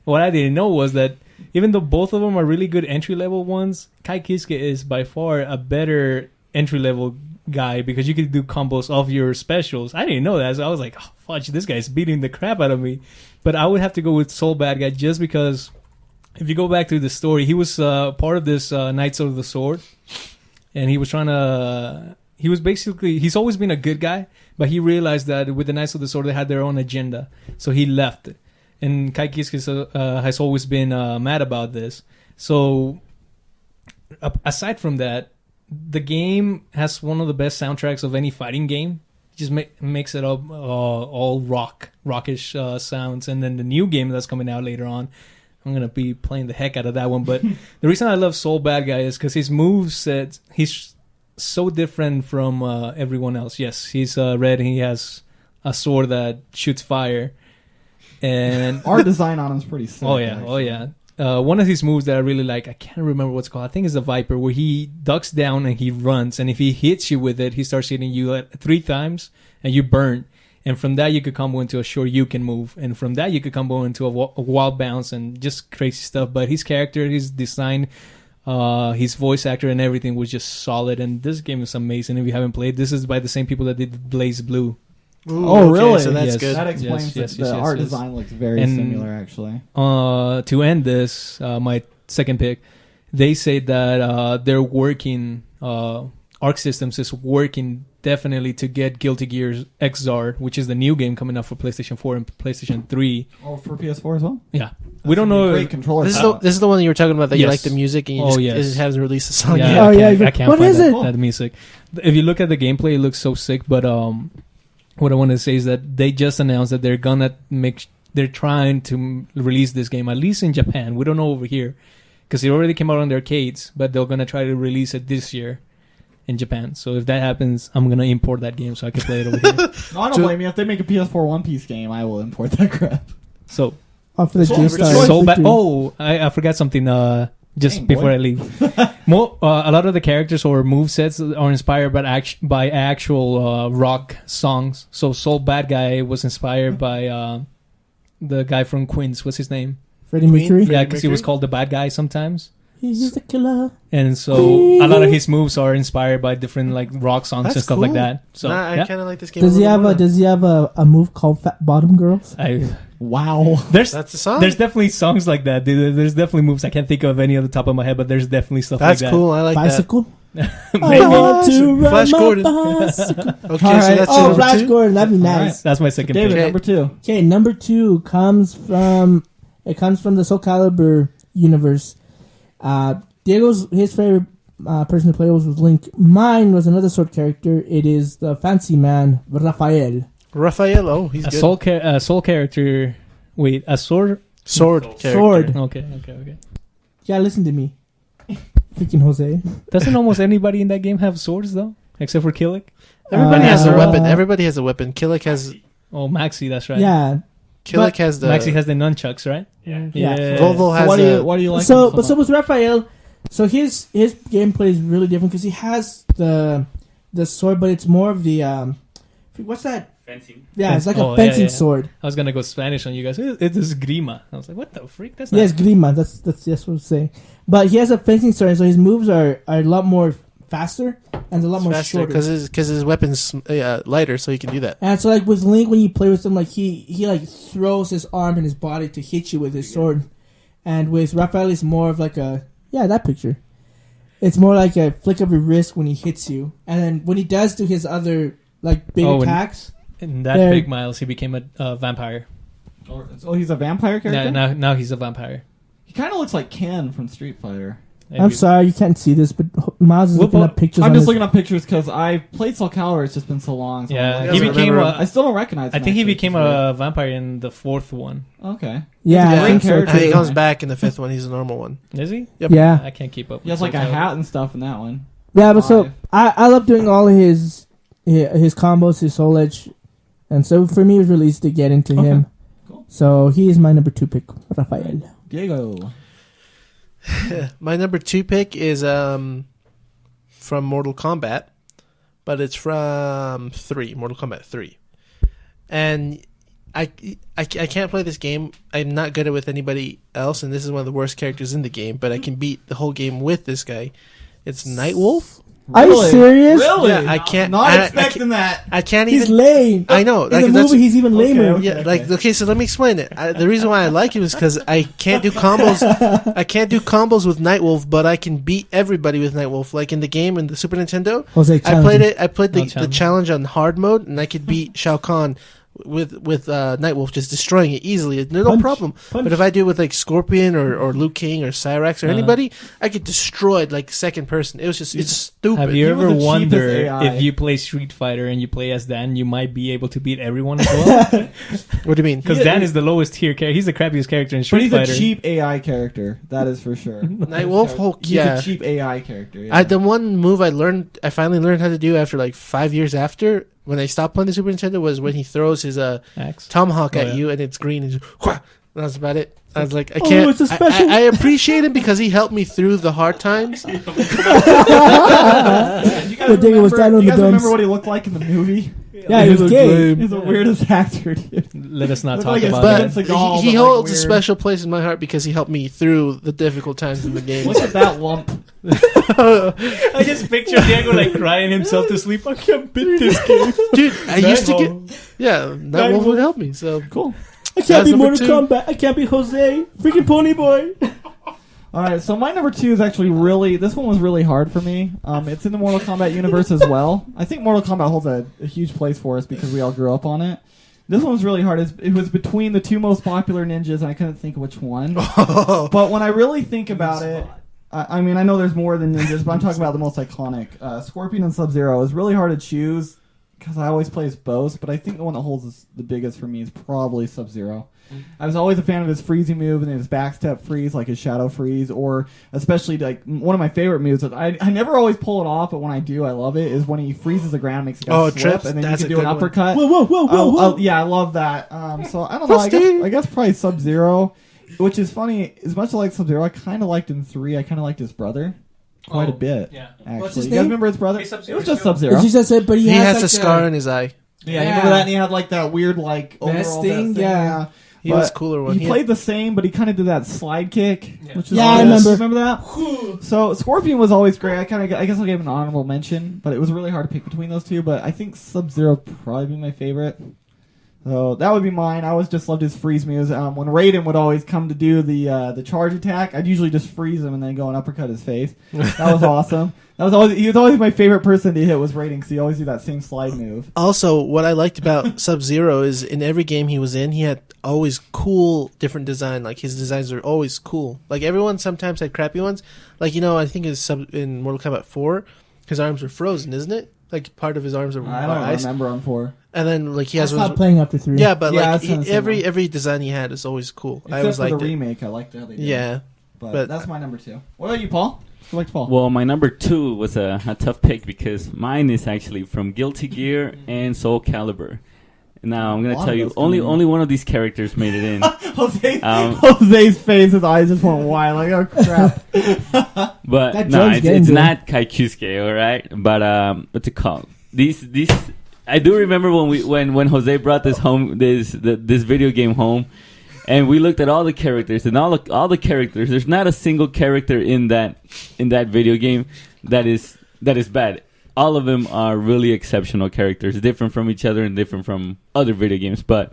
What I didn't know was that even though both of them are really good entry-level ones, Kai Kiske is by far a better entry-level guy because you could do combos of your specials. I didn't know that, so I was like, oh, fudge, this guy's beating the crap out of me. But I would have to go with Soul Bad Guy just because if you go back to the story, he was part of this Knights of the Sword, and he was trying to... He was basically... He's always been a good guy, but he realized that with the Knights of the Sword, they had their own agenda, so he left it. And Kai Kiske has always been mad about this. So, aside from that, the game has one of the best soundtracks of any fighting game. It just makes it up all rockish sounds. And then the new game that's coming out later on, I'm going to be playing the heck out of that one. But the reason I love Soul Bad Guy is because his moveset, he's so different from everyone else. Yes, he's red and he has a sword that shoots fire. And Art design on him is pretty sick. oh yeah, actually. oh yeah. One of his moves that I really like, I can't remember what's called. I think it's the Viper, where he ducks down and he runs, and if he hits you with it, he starts hitting you 3 times, and you burn. And from that, you could combo into a Shoryuken move, and from that, you could combo into a wall bounce and just crazy stuff. But his character, his design, his voice actor, and everything was just solid. And this game is amazing. If you haven't played, this is by the same people that did Blaze Blue. Ooh, Oh, okay, really? So that's Yes. good. That explains Yes, that yes, the yes, art yes. design looks very And- similar, actually. To end this, my second pick, they say that they're working, Arc Systems is working definitely to get Guilty Gear Xrd, which is the new game coming out for PlayStation 4 and PlayStation 3. Oh, for PS4 as well? Yeah. We don't That's know. a great controller. This is the one that you were talking about that you Yes. like the music and you Oh, just yes. it hasn't released a song Yeah, yet. Oh, yeah, I can't what find is that, it? that music. If you look at the gameplay, it looks so sick. But what I want to say is that they just announced that they're trying to release this game, at least in Japan. We don't know over here because it already came out on the arcades, but they're gonna try to release it this year. in Japan. So if that happens, I'm gonna import that game so I can play it over here. No, I don't blame you. If they make a PS4 One Piece game, I will import that crap. So For the J-Star. so bad. Oh, I forgot something. Just Dang, before boy. I leave, a lot of the characters or move sets are inspired by actual rock songs. So Soul Bad Guy was inspired by the guy from Queens. What's his name? Freddie Mercury. Yeah, because he was called the bad guy sometimes. He's the killer. And so a lot of his moves are inspired by different like rock songs That's and stuff cool. like that. So I yeah. kind of like this game. Does he have a move called Fat Bottom Girls? Wow. There's That's a song. there's definitely songs like that. There's definitely moves. I can't think of any on the top of my head, but there's definitely stuff That's like cool. I like Bicycle. that. I want to ride Flash my Gordon. bicycle. Okay, All so right. that's Oh, number Flash two. Gordon. That'd be All nice. That's my second David, pick. number 2. Okay, number 2 comes from the Soul Calibur universe. His favorite person to play was Link. Mine was another sword character. It is the fancy man Raphael. Raphael. Oh, he's A good. soul character. Wait, a sword? Sword. Character. Sword. Okay. Yeah, listen to me, freaking Jose. Doesn't almost anybody in that game have swords though, except for Killick? Everybody has a Uh, weapon. Everybody has a weapon. Killick has. Oh, Maxi, that's right. Yeah. Killick has the. Maxi has the nunchucks, right? Yeah. Volvo has What do you like? So, him but so much? with Raphael, so his gameplay is really different because he has the sword, but it's more of the what's that? Fencing. Yeah, it's like Oh, a fencing yeah. sword. I was gonna go Spanish on you guys. It is grima. I was like, what the freak? That's not. Yes, grima. That's what I'm saying. But he has a fencing sword, so his moves are a lot more faster and a lot more shorter. because his weapon's lighter, so he can do that. And so, like with Link, when you play with him, like he like throws his arm and his body to hit you with his sword, and with Raphael, it's more of like that picture. It's more like a flick of your wrist when he hits you, and then when he does do his other like big attacks. In that There- big Miles, he became a vampire. Oh, he's a vampire character? Now he's a vampire. He kind of looks like Ken from Street Fighter. I'm sorry you can't see this, but Miles is looking up pictures. I'm on just his- looking up pictures because I played Soul Calibur. It's just been so long. So Yeah, I'm he like, became I still don't recognize him. I think he actually, became which is a vampire in the fourth one. weird. Okay. Yeah, He's a I great think so character. And he too. comes back in the fifth one. He's a normal one. Is he? Yep. Yeah, I can't keep up. He has like a hat and stuff in that one. yeah, but so Five. I love doing all of his combos, his soul edge, and so for me it was really easy to get into Okay. him. Cool. So he is my number 2 pick, Raphael. Diego. My number 2 pick is from Mortal Kombat, but it's from Mortal Kombat 3. And I can't play this game. I'm not good at it with anybody else, and this is one of the worst characters in the game, but I can beat the whole game with this guy. It's Nightwolf. Are you serious? Really? Yeah, I can't- Not I expecting that. I can't He's even... lame. I know. In the that's- movie, he's even lamer. Okay. Yeah, okay, so let me explain it. The reason why I like him is because I can't do combos. I can't do combos with Nightwolf, but I can beat everybody with Nightwolf. Like in the game in the Super Nintendo, Jose, I challenge played him. it. I played No the challenge. challenge on hard mode, and I could beat Shao Kahn with Nightwolf, just destroying it easily. No Punch. problem. Punch. But if I do it with like Scorpion or Liu King or Cyrax or anybody, I get destroyed like second person. It was just it's stupid. Have you He ever was the cheapest wondered AI. if you play Street Fighter and you play as Dan, you might be able to beat everyone as well? What do you mean? Because Yeah, Dan he- is the lowest tier character. He's the crappiest character in But Street he's Fighter. a cheap AI character. That is for sure. Nightwolf? Oh, He's yeah. a cheap AI character. Yeah. The one move I finally learned how to do after like 5 years after when I stopped playing the Super Nintendo was when he throws his Axe. tomahawk Oh, at yeah. you and it's green and just, whah! That's about it. I was like, I Oh, can't. it's a special- I appreciate him because he helped me through the hard times. Do you guys But Diego was down on you the guys remember dumps. what he looked like in the movie? Yeah, he was gay. He's the weirdest actor, dude. Let us not Look talk like about But Steven that. Seagal, he but, like, holds a weird. special place in my heart because he helped me through the difficult times in the game. Look at that lump. I just picture Diego like crying himself to sleep. I can't beat this game. Dude, I used to get. Yeah, that wolf would help me. So Cool. I can't That's be number Mortal 2. Kombat. I can't be Jose. Freaking Pony Boy. All right, so my number 2 is actually really. This one was really hard for me. It's in the Mortal Kombat universe as well. I think Mortal Kombat holds a huge place for us because we all grew up on it. This one was really hard. It was between the 2 most popular ninjas, and I couldn't think of which one. But when I really think about it, I mean, I know there's more than ninjas, but I'm talking about the most iconic. Scorpion and Sub-Zero. It was really hard to choose because I always play as both, but I think the one that holds the biggest for me is probably Sub-Zero. I was always a fan of his freezing move and his backstep freeze, like his shadow freeze, or especially like one of my favorite moves that I never always pull it off, but when I do, I love it, is when he freezes the ground, makes a guy slip, trips. and then That's you a can do an good one. uppercut. Whoa. Yeah, I love that. So I don't know. I guess probably Sub-Zero, which is funny. As much as I like Sub-Zero, I kind of liked in 3. I kind of liked his brother quite a bit. Yeah. Actually, What's his you guys name? remember his brother? Hey, It Sub-Zero was just too. Sub-Zero. It's just it, but He has a scar in his eye. Yeah, you remember that? And he had like that weird like Vest overall thing? vest Yeah. He But was cooler one. He played the same, but he kind of did that slide kick, which is Yeah, I always- remember. that. So Scorpion was always great. I guess I'll give him an honorable mention, but it was really hard to pick between those two. But I think Sub-Zero would probably be my favorite. So that would be mine. I always just loved his freeze moves. When Raiden would always come to do the charge attack, I'd usually just freeze him and then go and uppercut his face. That was awesome. He was always my favorite person to hit was Raiden because he always did that same slide move. Also, what I liked about Sub-Zero is in every game he was in, he had always cool different design. Like his designs are always cool. Like everyone sometimes had crappy ones. Like I think in Mortal Kombat 4, his arms are frozen, isn't it? Like part of his arms are I don't ice. remember on 4. And then like he I has stopped playing after 3. yeah, but Yeah, like that's kinda the same every design he had is always cool. Except I always for liked the it. remake, I liked how they did it. Yeah, But but- that's my number 2. What about you, Paul? Who liked Paul? Well, my number 2 was a tough pick because mine is actually from Guilty Gear and Soul Calibur. Now I'm A gonna lot tell of you, those come in. only one of these characters made it in. Jose's face, his eyes just went wide. Like, oh crap. But That no, joke's it's getting good. not Kaikusuke, all right. But what's it called? These I do remember when Jose brought this video game home, and we looked at all the characters and all the characters. There's not a single character in that video game that is bad. All of them are really exceptional characters, different from each other and different from other video games. But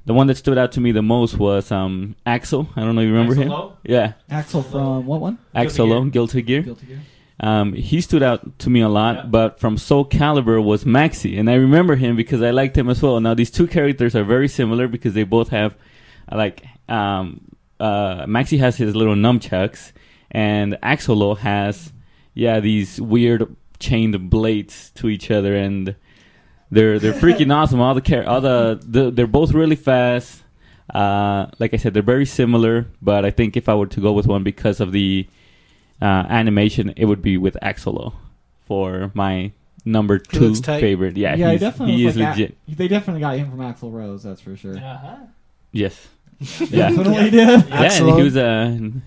the one that stood out to me the most was Axel. I don't know if you remember him. Axel-O? Yeah, Axel from what one? Axel-O, Guilty Gear. Guilty Gear. He stood out to me a lot, Yeah. but from Soul Calibur was Maxi, and I remember him because I liked him as well. Now these two characters are very similar because they both have Maxi has his little nunchucks, and Axel-O has these weird chained blades to each other, and they're freaking awesome. They're both really fast. Like I said, they're very similar, but I think if I were to go with one because of the animation, it would be with Axel-O for my number 2 looks tight. favorite. Yeah, he definitely he looks is like legit. They definitely got him from Axl Rose, that's for sure. Uh-huh. Yes. Yeah. Definitely did. Yeah, and Axel-O.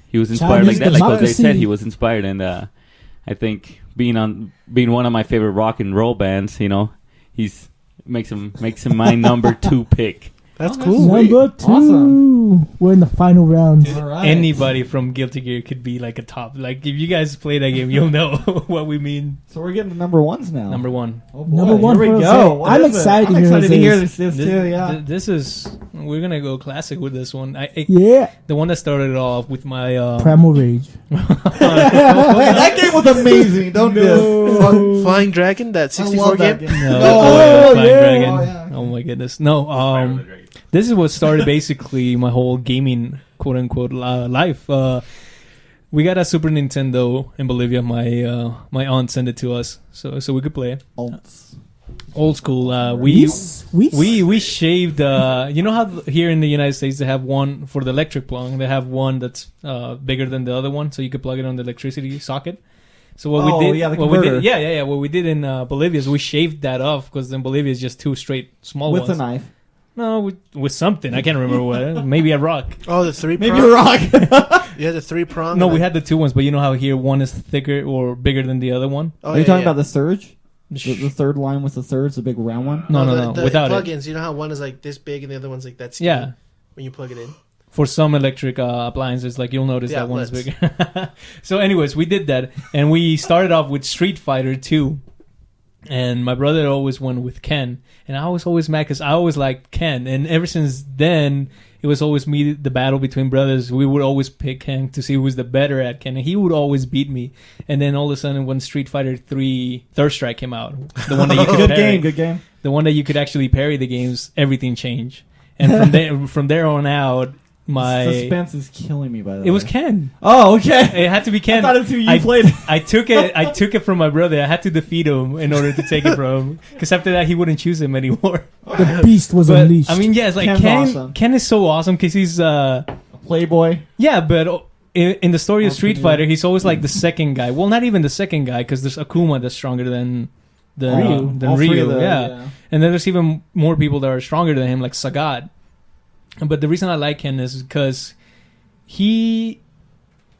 he was inspired like Chinese that. Like what they democracy. said, he was inspired, and I think being one of my favorite rock and roll bands, he's makes him my number 2 pick. That's Oh, cool. Sweet. Number 2. Awesome. We're in the final round. Dude, All right. anybody from Guilty Gear could be like a top. Like if you guys play that game, you'll know what we mean. So we're getting to number 1s now. Number 1. Oh, boy. Number 1 Here for we Jose. go. What I'm is it? excited I'm to hear excited to hear Jose's. this too, yeah. This is we're gonna go classic with this one. Yeah. The one that started off with my Primal Rage. Wait, that game was amazing. Don't diss. Flying Dragon, that I 64 love that game. game. No, Oh, Flying yeah. Dragon. Oh, yeah. Oh my goodness. No, this is what started basically my whole gaming quote unquote life. We got a Super Nintendo in Bolivia. My aunt sent it to us so we could play it. Old school. We shaved. You know how here in the United States they have one for the electric plug. They have one that's bigger than the other one, so you could plug it on the electricity socket. So what we did, the what we converter. did, what we did in Bolivia is we shaved that off because in Bolivia is just 2 straight small With ones. a knife. No, with something. I can't remember what. Maybe a rock. Oh, the 3 Maybe prong. a rock. You had the 3 prong. No, and we then- had the 2 ones, but you know how here one is thicker or bigger than the other one? Oh, Are you yeah, talking yeah. about the Surge? The third line with the Surge, the big round one? No, the without it. plugins. You know how one is like this big and the other one's like that skinny Yeah. when you plug it in. For some electric appliances, like you'll notice Yeah, that one is let's- bigger. So, anyways, we did that, and we started off with Street Fighter 2. And my brother always went with Ken, and I was always mad because I always liked Ken. And ever since then, it was always me, the battle between brothers. We would always pick Ken to see who was the better at Ken, and he would always beat me. And then all of a sudden, when Street Fighter 3 Third Strike came out, the one that you could parry, Good game. the one that you could actually parry the games, everything changed. And from there on out, my suspense is killing me. By the way, it was Ken. Oh, okay. It had to be Ken. I thought it's who you played. I took it from my brother. I had to defeat him in order to take it from him. Because after that, he wouldn't choose him anymore. The beast was But, unleashed. I mean, yeah, it's like Ken's Ken. awesome. Ken is so awesome because he's Playboy. yeah, but in the story of That's Street pretty Fighter, he's always like the second guy. Well, not even the second guy because there's Akuma that's stronger than All three Ryu. of the- Yeah. And then there's even more people that are stronger than him, like Sagat. But the reason I like Ken is because he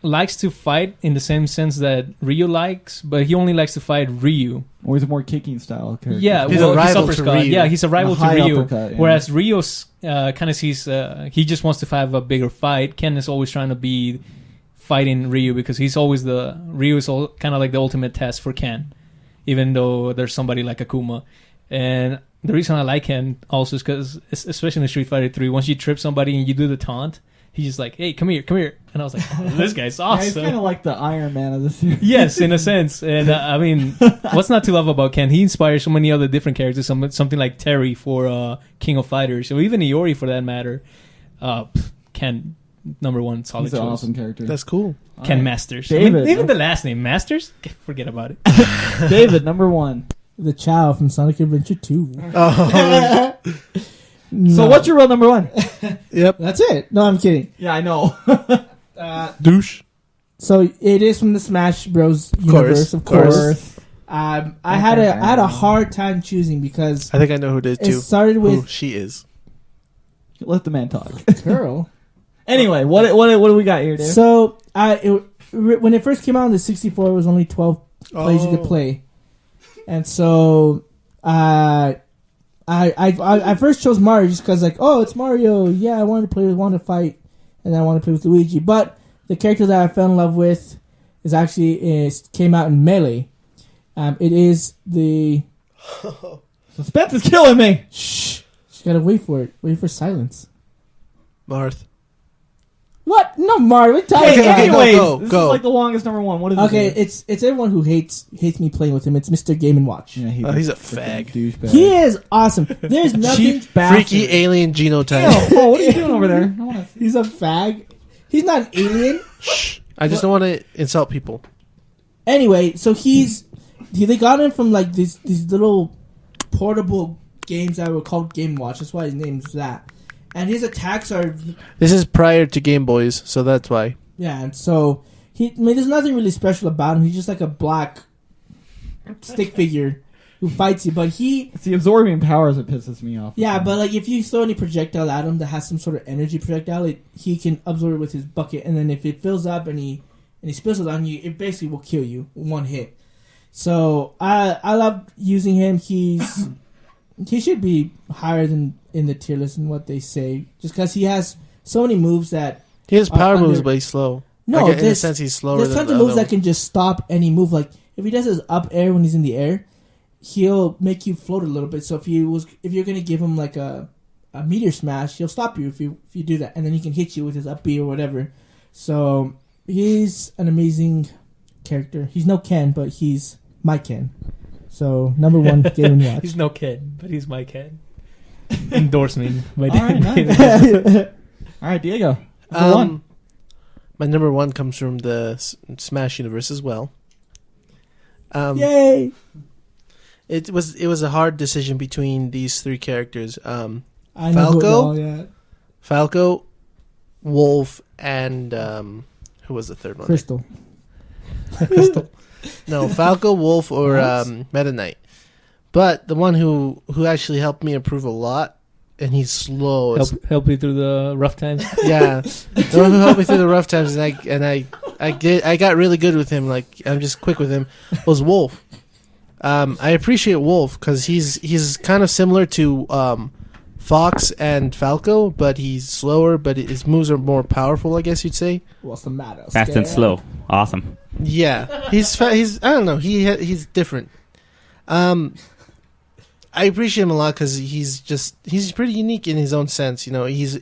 likes to fight in the same sense that Ryu likes, but he only likes to fight Ryu. Or he's a more kicking style character. Yeah, He's a rival upper to Scott. Ryu. Yeah, he's a rival A to high Ryu. uppercut, yeah. Whereas Ryu kind of sees he just wants to have a bigger fight. Ken is always trying to be fighting Ryu because he's always Ryu is kind of like the ultimate test for Ken, even though there's somebody like Akuma. And the reason I like Ken also is because, especially in Street Fighter 3, once you trip somebody and you do the taunt, he's just like, "Hey, come here." And I was like, oh, "This guy's Yeah, he's awesome." kind of like the Iron Man of the series. Yes, in a sense. And I mean, what's not to love about Ken? He inspires so many other different characters. Something like Terry for King of Fighters, or even Iori for that matter. Ken, number one, solid He's an choice. awesome character. That's cool. Ken Alright. Masters. David. I mean, even the last name, Masters? Forget about it. David, number one. the Chow from Sonic Adventure 2. Oh, So what's your real number one? yep. That's it. No, I'm kidding. Yeah, I know. Douche. So it is from the Smash Bros. Universe, of course. I had a hard time choosing because I think I know who it is it too. started Who with she is. Let the man talk. Girl. Anyway, what do we got here, Dave? So when it first came out on the 64, it was only 12 players you could play, and so I first chose Mario just because it's Mario. Yeah, I wanted to fight, and I wanted to play with Luigi. But the character that I fell in love with came out in Melee. It is the Suspense is killing me. shh. You gotta wait for it. Wait for silence. Marth. What? No, Mario. What are you talking Hey, about? anyways, go, this go. is like the longest number one. What is it? Okay, Dave? it's everyone who hates me playing with him. It's Mr. Game & Watch. Yeah, He's a freaking fag. douchebag. He is awesome. There's nothing. Cheap bastard. Freaky alien genotype. Ew, oh, what are you doing over there? I wanna see. He's a fag. He's not an alien. I just don't want to insult people. Anyway, so they got him from like these little portable games that were called Game Watch. That's why his name's that. And his attacks are This is prior to Game Boys, so that's why. and so there's nothing really special about him. He's just like a black stick figure who fights you. But It's the absorbing powers that pisses me off. but like if you throw any projectile at him that has some sort of energy projectile, he can absorb it with his bucket. And then if it fills up and he spills it on you, it basically will kill you in one hit. So I love using him. He should be higher than in the tier list in what they say, just because he has so many moves that. He has power Under- moves, but he's slow. No, Like, in a there's- sense, he's slower There's than tons the of moves other that can just stop any move. Like if he does his up air when he's in the air, he'll make you float a little bit. So if you're gonna give him like a meteor smash, he'll stop you if you do that, and then he can hit you with his up B or whatever. So he's an amazing character. He's no Ken, but he's my Ken. So number one, Game & Watch. He's no kid, but he's my kid. Endorsement by All right, David. nice. All right, Diego. Number one. My number one comes from the Smash universe as well. Yay! It was a hard decision between these three characters. I know Falco? who all, yeah. Falco, Wolf, and who was the third one? Crystal. No, Falco, Wolf, or Meta Knight. But the one who actually helped me improve a lot, and he's slow. Help you through the rough times. Yeah, the one who helped me through the rough times, and I got really good with him. Like I'm just quick with him. Was Wolf. I appreciate Wolf because he's kind of similar to Fox and Falco, but he's slower. But his moves are more powerful, I guess you'd say. What's the matter? Fast and Scared? slow. Awesome. Yeah, he's I don't know. He's different. I appreciate him a lot because he's pretty unique in his own sense. You know, he's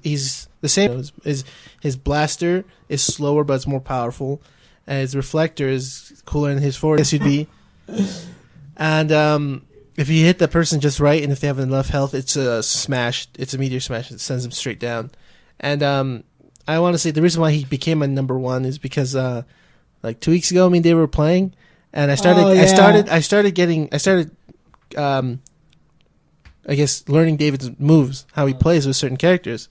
the same. His blaster is slower, but it's more powerful. And his reflector is cooler than his forward. Yes, you'd be. And if you hit the person just right, and if they have enough health, it's a smash. It's a meteor smash that sends them straight down. And I want to say the reason why he became my number one is because like 2 weeks ago, they were playing, and I started I guess learning David's moves, how he plays with certain characters.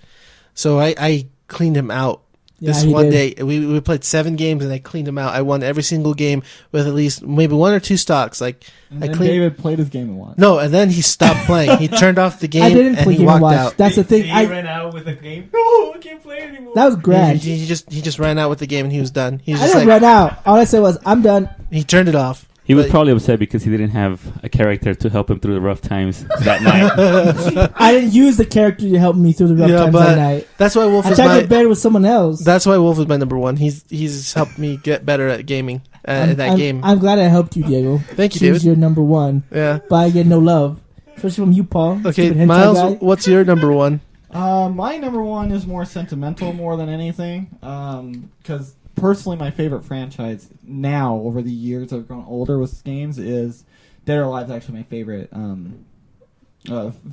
So I cleaned him out. This one day, we played 7 games, and I cleaned him out. I won every single game with at least maybe 1 or 2 stocks. Like, and then David played his game and won. No, and then he stopped playing. He turned off the game. I didn't and play he Game walked and Watch. out. That's the thing. He ran out with the game. No, I can't play anymore. That was grand. He just ran out with the game, and he was done. He was I just didn't run out. All I said was, "I'm done." He turned it off. He was probably upset because he didn't have a character to help him through the rough times that night. I didn't use the character to help me through the rough times that night. That's why Wolf I is tried to get better with someone else. That's why Wolf is my number one. He's helped me get better at gaming. Game. I'm glad I helped you, Diego. Thank you, She's David. your number one. Yeah. But I get no love, especially from you, Paul. Okay, Stupid hentai Miles, guy. what's your number one? My number one is more sentimental more than anything. Because personally, my favorite franchise now, over the years I've grown older with games, is Dead or Alive. Is actually my favorite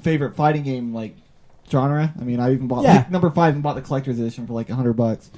favorite fighting game like genre. I mean, I even bought number 5 and bought the collector's edition for like $100.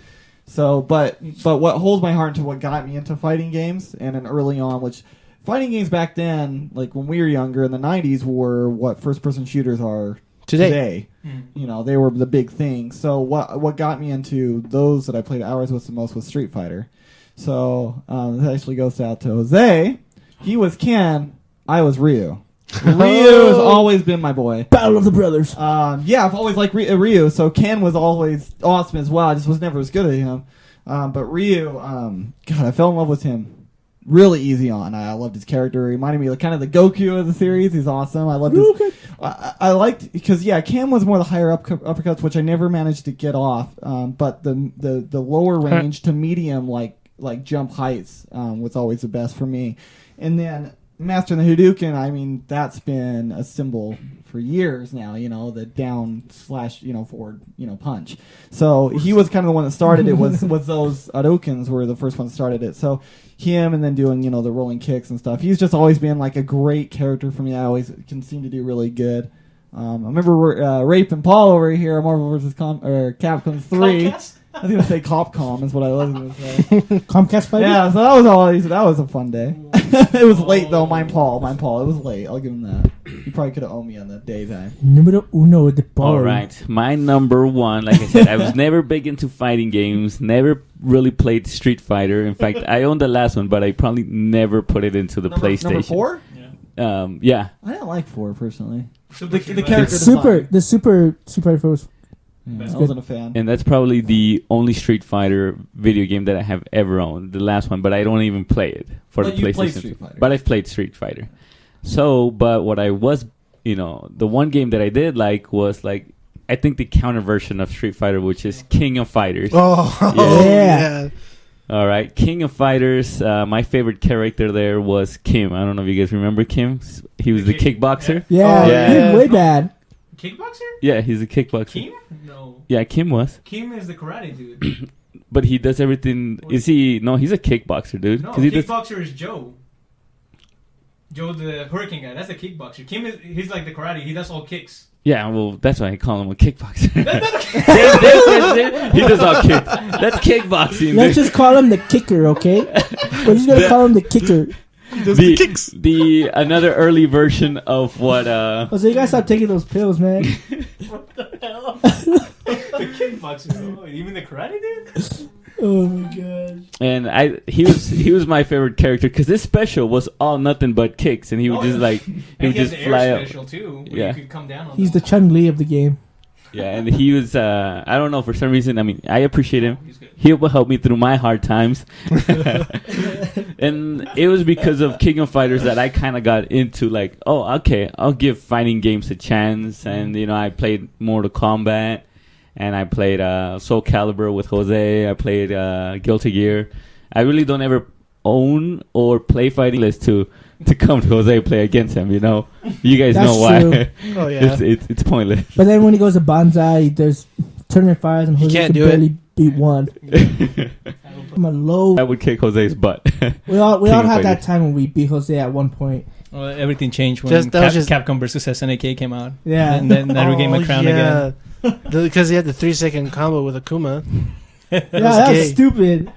So, but what holds my heart to what got me into fighting games, and then early on, which fighting games back then, like when we were younger in the 90s, were what first-person shooters are today. You know, they were the big thing. So what got me into those that I played hours with the most was Street Fighter. So this actually goes out to Jose. He was Ken. I was Ryu. Ryu has always been my boy. Battle of the Brothers. Yeah, I've always liked Ryu. So Ken was always awesome as well. I just was never as good at him. But Ryu, God, I fell in love with him really easy on. I loved his character. He reminded me of kind of the Goku of the series. He's awesome. I loved his... I liked... Because, yeah, Cam was more the higher uppercuts, which I never managed to get off. But the lower range to medium, like jump heights, was always the best for me. And then Mastering the Hadouken, I mean, that's been a symbol for years now, you know, the down / forward, punch. So he was kind of the one that started it, was those Hadoukens were the first one that started it. So him, and then doing, the rolling kicks and stuff. He's just always been like a great character for me. I always can seem to do really good. I remember Rape and Paul over here, Marvel vs. Capcom 3. Comcast? I was going to say Copcom is what I was going to say. Comcast fighting? Yeah, so that was a fun day. It was late though, mine Paul. It was late. I'll give him that. He probably could have owed me on the daytime. Numero uno de Paul. All right, my number one. Like I said, I was never big into fighting games. Never really played Street Fighter. In fact, I owned the last one, but I probably never put it into the PlayStation. Number 4? Yeah. I didn't like 4 personally. Super The character The Super was. I wasn't a fan. And that's probably the only Street Fighter video game that I have ever owned. The last one, but I don't even play it for the PlayStation. Played Street Fighter. But I've played Street Fighter. So, but what I was, the one game that I did like was like, I think the counter version of Street Fighter, which is King of Fighters. Yeah. All right, King of Fighters. My favorite character there was Kim. I don't know if you guys remember Kim. He was the kickboxer. Yeah. He's way bad. Kickboxer? Yeah, he's a kickboxer. Kim? No. Yeah, Kim was. Kim is the karate dude. But he does everything. Is he? No, he's a kickboxer, dude. No, he kickboxer is Joe. Joe the hurricane guy. That's the kickboxer. Kim he's like the karate. He does all kicks. Yeah, well, that's why I call him a kickboxer. He does all kicks. That's kickboxing. Let's just call him the kicker, okay? We're just gonna call him the kicker. The kicks. The another early version of what So you guys stop taking those pills, man. What the hell? The kickboxer. Oh, even the karate dude? Oh my gosh. and he was my favorite character because this special was all nothing but kicks, and he would he would just fly up. Special too, where Yeah. you could come down on He's the them. Chun-Li of the game. Yeah, and he was I don't know, for some reason, I mean, I appreciate him. He's good. He will help me through my hard times. And it was because of King of Fighters that I kind of got into, like, oh, okay, I'll give fighting games a chance. And, I played Mortal Kombat, and I played Soul Calibur with Jose. I played Guilty Gear. I really don't ever own or play fighting lists to come to Jose play against him, You guys That's know why. true. Oh yeah. It's pointless. But then when he goes to Banzai, there's tournament fires, and Jose can't can do it. barely beat one. I'm a low. I would kick Jose's butt. We all King of had that Fighters. time when we beat Jose at one point. Well, everything changed when That was just- Capcom vs. SNK came out. Yeah. And then Naruto Game Oh, of Crown yeah. again. Because he had the 3-second combo with Akuma. Yeah, that's gay. stupid.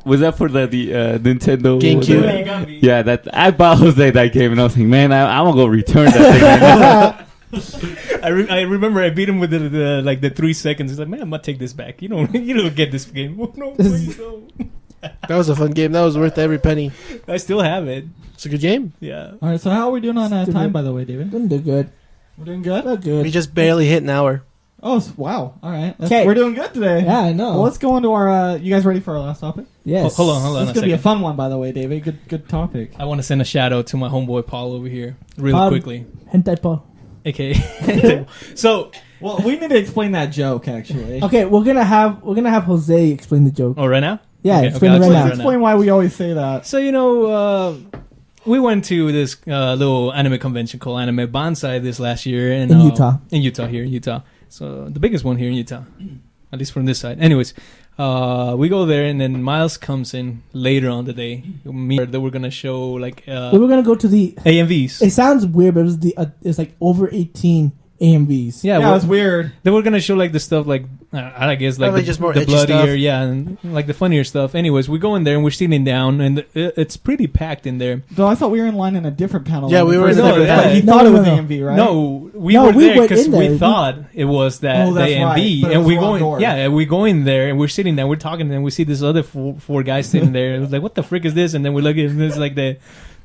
Was that for the Nintendo GameCube? Yeah, that I bought Jose that game, and I was like, man, I'm gonna go return that thing. I remember I beat him with the 3 seconds. He's like, man, I'm gonna take this back. You don't get this game. Oh, no, please don't. That was a fun game. That was worth every penny. I still have it. It's a good game. Yeah. All right, so how are we doing on Stupid. time, by the way, David? Didn't do good. We're doing good? Not good. We just barely hit an hour. Oh, wow. All right. 'Kay. We're doing good today. Yeah, I know. Well, let's go on to our... you guys ready for our last topic? Yes. Hold on This is a going to be a second. fun one, by the way, David. Good topic. I want to send a shout out to my homeboy Paul over here, really quickly, Hentai Paul. aka. So, Well, we need to explain that joke, actually. Okay, we're gonna have Jose explain the joke. right now. Yeah, Okay, explain okay, it I'll right explain now. it Explain why we always say that. So we went to this little anime convention called Anime Bonsai this last year In Utah. In Utah. So the biggest one here in Utah, at least from this side. Anyways, we go there, and then Miles comes in later on the day. That we're gonna show like We were gonna go to the. AMVs. It sounds weird, but it was it's like over 18 AMVs. Yeah, Yeah, it was weird. they were gonna show like the stuff like I guess like Probably the, just more the edgy bloodier, stuff. yeah, and like the funnier stuff. Anyways, we go in there and we're sitting down, and it's pretty packed in there. Though I thought we were in line in a different panel. Yeah, we were in a different panel. He No, thought no, it was no. AMV, right? No, we No, were we there went because in we there. thought it was that Oh, the that's AMV, right, but it and was we the go wrong in, door. yeah, and we go in there and we're sitting there, we're talking, and we see this other four guys sitting there. It was like, what the frick is this? And then we look at this like the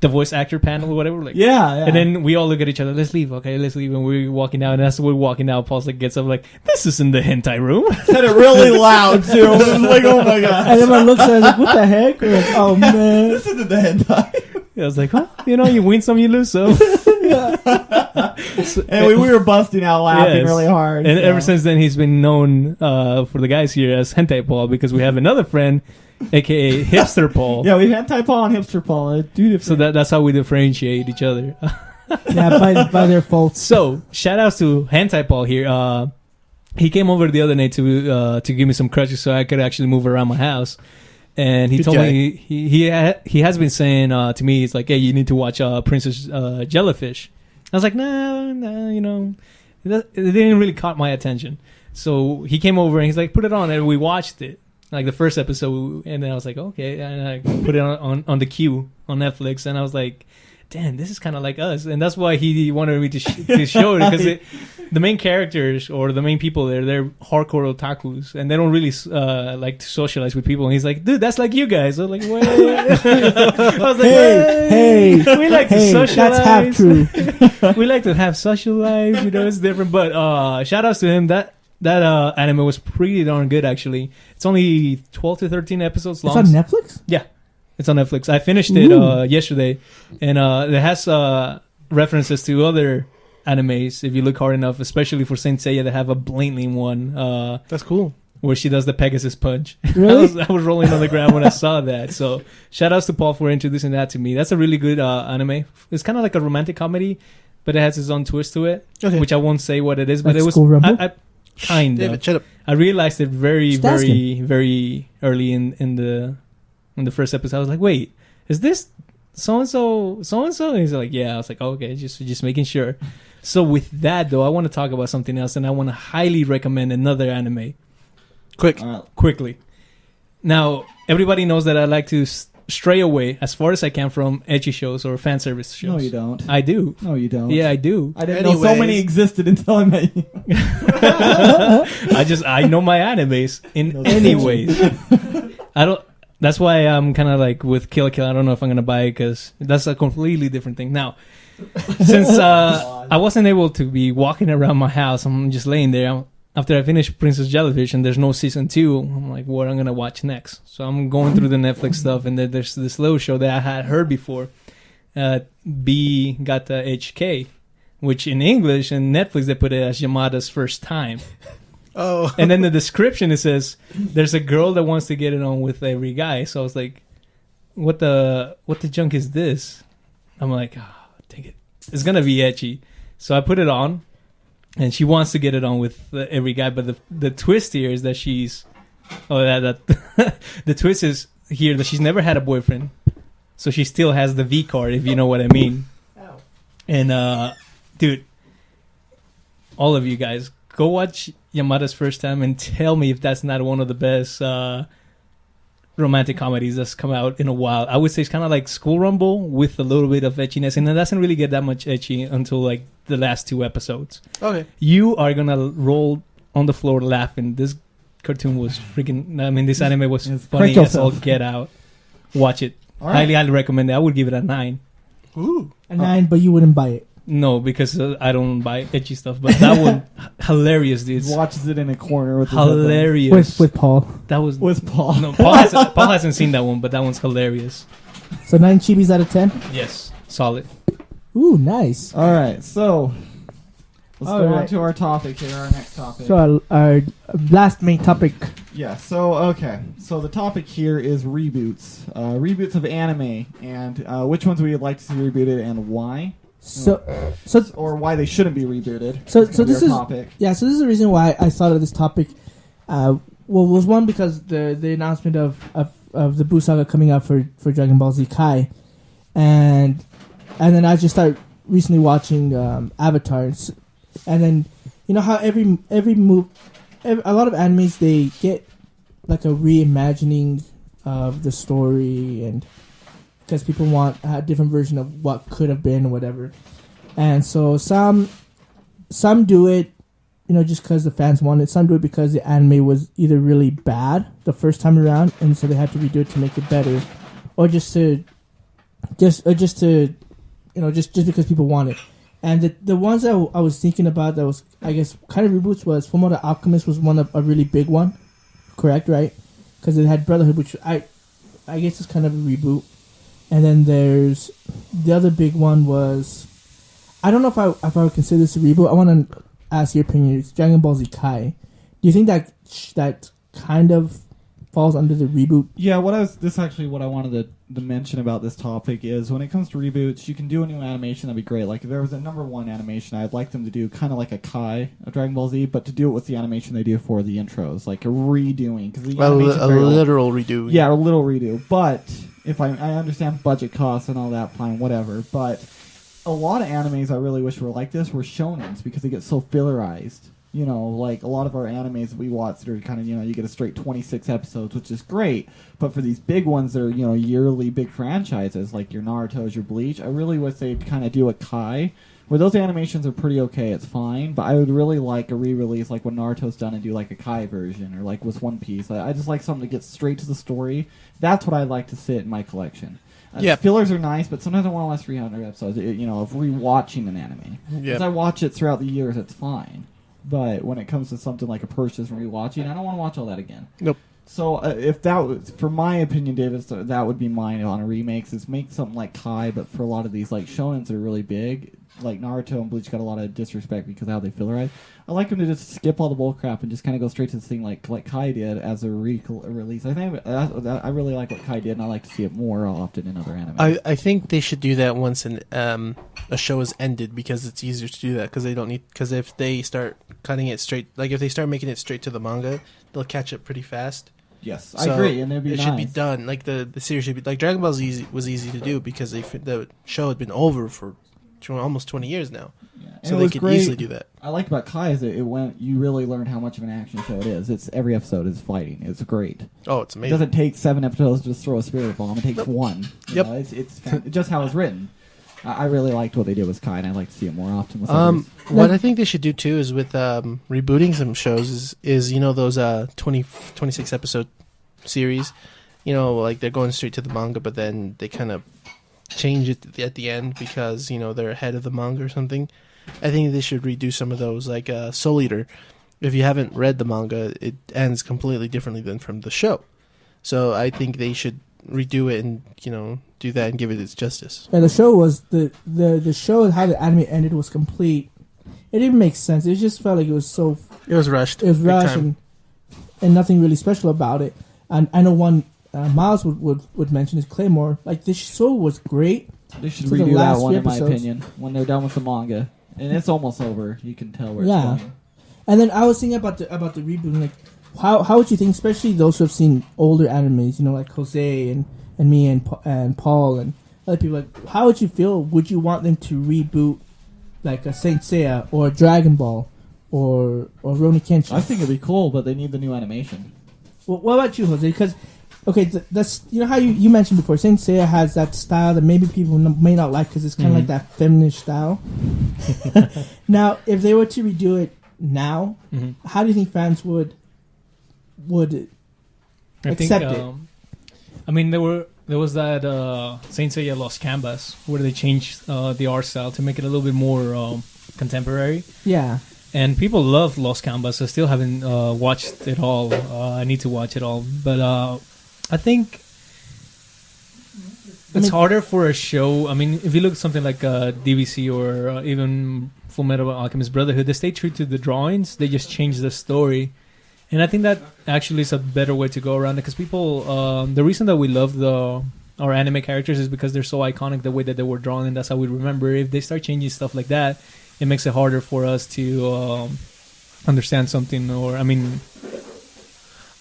voice actor panel or whatever. Like, Yeah. And then we all look at each other. Let's leave, okay? Let's leave. And we're walking out, and as we're walking out, Paul's like gets up like, "This isn't the hentai room." said it really loud, too. It was like, oh my god. And everyone looks at us like, what the heck? We're like, oh man. This isn't the hentai. I was like, well, you win some, you lose some. And we were busting out laughing Yes. really hard. And so. ever since then, he's been known for the guys here as Hentai Paul, because we have another friend, aka Hipster Paul. Yeah, we had Hentai Paul and Hipster Paul. Dude, So that's how we differentiate each other. Yeah, by their faults. So shout outs to Hentai Paul here. He came over the other night to give me some crutches so I could actually move around my house. And he Good told guy. me he has been saying to me, it's like, hey, you need to watch Princess Jellyfish. I was like, no, it didn't really caught my attention. So he came over and he's like, put it on, and we watched it, like the first episode, and then I was like, okay, and I put it on the queue on Netflix, and I was like, damn, this is kind of like us, and that's why he wanted me to show it, because the main characters or the main people there, they're hardcore otakus, and they don't really like to socialize with people. And he's like, dude, that's like you guys. I was like, wait. I was like, Hey, we like to hey, socialize. that's half true. We like to have social life, it's different. But shout outs to him. That anime was pretty darn good, actually. It's only 12 to 13 episodes long. It's on Netflix? Yeah, it's on Netflix. I finished it yesterday, and it has references to other animes if you look hard enough, especially for Saint Seiya. They have a blatantly one That's cool. where she does the Pegasus punch. Really? I was rolling on the ground when I saw that. So shout outs to Paul for introducing that to me. That's a really good anime. It's kind of like a romantic comedy, but it has its own twist to it, Okay. which I won't say what it is. But Like it was School Rumble? I kind David, of. shut up. I realized it very, Just very, very early in the first episode. I was like, wait, is this so and so? And he's like, yeah. I was like, okay, just making sure. So with that though, I want to talk about something else, and I want to highly recommend another anime Quick. quickly. Now, everybody knows that I like to stray away as far as I can from ecchi shows or fan service shows. No, you don't. I do. No, you don't. Yeah, I do. I didn't know so Anyways. many existed until I met you. I know my animes in any ways. I don't. That's why I'm kind of like with Kill la Kill. I don't know if I'm gonna buy it because that's a completely different thing. Now, since I wasn't able to be walking around my house, I'm just laying there. After I finished Princess Jellyfish and there's no season 2, I'm like, what am I gonna watch next? So I'm going through the Netflix stuff, and then there's this little show that I had heard before, B Gata HK, which in English and Netflix they put it as Yamada's first time. Oh. And then the description, it says there's a girl that wants to get it on with every guy. So I was like, what the junk is this? I'm like, dang it, it's gonna be ecchi. So I put it on, and she wants to get it on with every guy. But the twist here is that the twist is here that she's never had a boyfriend, so she still has the V card, if you know what I mean. And dude, all of you guys go watch Yamada's First Time and tell me if that's not one of the best romantic comedies that's come out in a while. I would say it's kind of like School Rumble with a little bit of etchiness, and it doesn't really get that much etchy until like the last 2 episodes. Okay. You are gonna roll on the floor laughing. This cartoon was freaking. I mean, this anime was funny as all get out. Watch it. All right. Highly recommend it. I would give it a 9. Ooh. A 9, but you wouldn't buy it. No, because I don't buy etchy stuff. But that one, hilarious, dude. He watches it in a corner with his Hilarious. With Paul. That was with Paul. No, Paul hasn't seen that one, but that one's hilarious. So 9 chibis out of 10? Yes, solid. Ooh, nice. All right, so let's All go on right. to our topic here, our next topic. So our last main topic. Yeah, so, okay. So the topic here is reboots. Reboots of anime, and which ones we would like to see rebooted and why. So Or why they shouldn't be rebooted. So That's gonna be this our is topic. yeah. So this is the reason why I thought of this topic. Well, was one because the announcement of the Buu Saga coming out for Dragon Ball Z Kai, and then I just started recently watching Avatar, and then you know how a lot of animes they get like a reimagining of the story, and because people want a different version of what could have been or whatever. And so some do it, you know, just because the fans want it. Some do it because the anime was either really bad the first time around, and so they had to redo it to make it better, or just to you know, just because people want it. And the ones that I was thinking about that was, I guess, kind of reboots was Fullmetal Alchemist was one of a really big one, correct, right? Because it had Brotherhood, which I guess is kind of a reboot. And then there's the other big one was, I don't know if I would consider this a reboot. I want to ask your opinion. It's Dragon Ball Z Kai. Do you think that kind of falls under the reboot? Yeah, this is actually what I wanted to mention about this topic is when it comes to reboots, you can do a new animation, that'd be great. Like if there was a number 1 animation, I'd like them to do kind of like a Kai of Dragon Ball Z, but to do it with the animation they do for the intros, like a redoing. Cause the A literal redo. Yeah, a little redo. But if I understand budget costs and all that, fine, whatever. But a lot of animes I really wish were like this were shonens because they get so fillerized. You know, like a lot of our animes that we watch that are kind of, you know, you get a straight 26 episodes, which is great. But for these big ones that are, you know, yearly big franchises like your Naruto's, your Bleach, I really wish they'd kind of do a Kai where those animations are pretty okay, it's fine. But I would really like a re-release like when Naruto's done and do like a Kai version or like with One Piece. I just like something that gets straight to the story. That's what I'd like to sit in my collection. Yeah. Fillers are nice, but sometimes I want to watch 300 episodes, you know, of rewatching an anime. Yeah. As I watch it throughout the years, it's fine. But when it comes to something like a purchase and rewatching, I don't want to watch all that again. Nope. So if that was, for my opinion, David, so that would be mine on a remakes, is make something like Kai, but for a lot of these like shonens that are really big, like Naruto and Bleach got a lot of disrespect because of how they fillerize. I like them to just skip all the bull crap and just kind of go straight to the thing like Kai did as a release. I think I really like what Kai did, and I like to see it more often in other anime. I think they should do that once a show is ended because it's easier to do that because they don't need because if they start cutting it straight, like if they start making it straight to the manga, they'll catch up pretty fast. Yes, So I agree, and it'd be it nice. should be done. Like the series should be like Dragon Ball Z was easy to do because the show had been over for almost 20 years now, Yeah. And so it they was could great. easily do that. I liked about Kai is it went. You really learned how much of an action show it is. It's every episode is fighting. It's great. Oh, it's It amazing. doesn't take 7 episodes to just throw a spirit bomb. It takes Nope. 1. You Yep. know, it's just how it's written. I really liked what they did with Kai, and I'd like to see it more often with What I think they should do too is with rebooting some shows is you know those 26 episode series, you know, like they're going straight to the manga, but then they kind of change it at the end because you know they're ahead of the manga or something. I think they should redo some of those, like Soul Eater. If you haven't read the manga, it ends completely differently than from the show. So I think they should redo it and you know do that and give it its justice. Yeah, the show was the show how the anime ended was complete. It didn't make sense. It just felt like it was so. It was rushed. It was big rushed time. and nothing really special about it. And I know one Miles would mention is Claymore. Like this show was great. They should to the redo that last one, few in my episodes. opinion, when they're done with the manga, and it's almost over. You can tell where Yeah. it's going. And then I was thinking about the reboot. Like how would you think, especially those who have seen older animes, you know, like Jose and me and Paul and other people. Like, how would you feel? Would you want them to reboot like a Saint Seiya or Dragon Ball or Rurouni Kenshin. I think it'd be cool, but they need the new animation. Well, what about you, Jose? Because okay, that's how you mentioned before. Saint Seiya has that style that maybe people may not like because it's kind of like that feminine style. Now, if they were to redo it now, how do you think fans would accept it? I mean, there was that Saint Seiya Lost Canvas where they changed the art style to make it a little bit more contemporary. Yeah. And people love Lost Canvas. I still haven't watched it all. I need to watch it all. But I think it's harder for a show. I mean, if you look at something like DBC or even Full Metal Alchemist Brotherhood, they stay true to the drawings. They just change the story. And I think that actually is a better way to go around it because people, the reason that we love our anime characters is because they're so iconic the way that they were drawn, and that's how we remember. If they start changing stuff like that, it makes it harder for us to understand something, or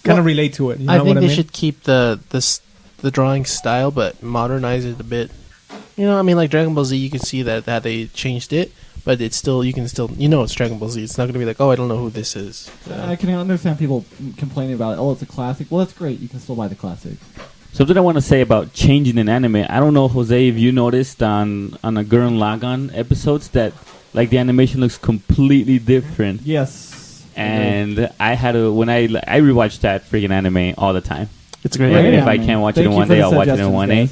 kind of relate to it. You know I think what I they mean? should keep the drawing style, but modernize it a bit. You know, I mean, like Dragon Ball Z, you can see that they changed it, but it's still it's Dragon Ball Z. It's not going to be like, oh, I don't know who this is. I can understand people complaining about it. Oh, it's a classic. Well, that's great. You can still buy the classic. Something I want to say about changing an anime. I don't know, Jose, if you noticed on a Gurren Lagann episodes that like the animation looks completely different. Yes. And I had when I rewatch that freaking anime all the time. It's a great Like, anime. if I can't watch it Thank in you one for day, the I'll watch it in one day.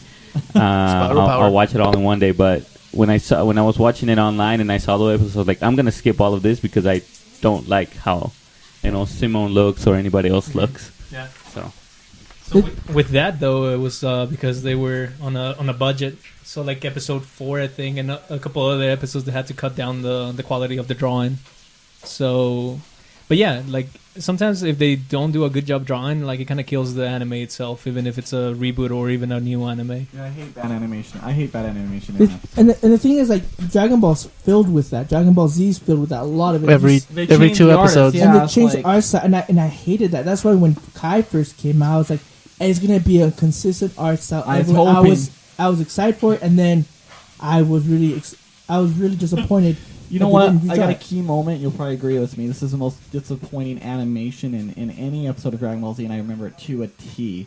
I'll watch it all in one day. But when I was watching it online and I saw the episode, I was like, I'm gonna skip all of this because I don't like how Simone looks or anybody else looks. Yeah. So with that though, it was because they were on a budget. So like episode 4, I think, and a couple other episodes, they had to cut down the quality of the drawing. So, but yeah, like sometimes if they don't do a good job drawing, like it kind of kills the anime itself, even if it's a reboot or even a new anime. Yeah, I hate bad animation. And the thing is, like, Dragon Ball's filled with that. Dragon Ball Z's filled with that. A lot of it. Every They 2 changed the artists, episodes. yeah. And they it's changed like- the art style, and I hated that. That's why when Kai first came out, I was like, hey, it's gonna be a consistent art style. I was hoping. I was excited for it, and then I was really disappointed. You know that what? they didn't I got a redraw it. key moment. You'll probably agree with me. This is the most disappointing animation in any episode of Dragon Ball Z, and I remember it to a T.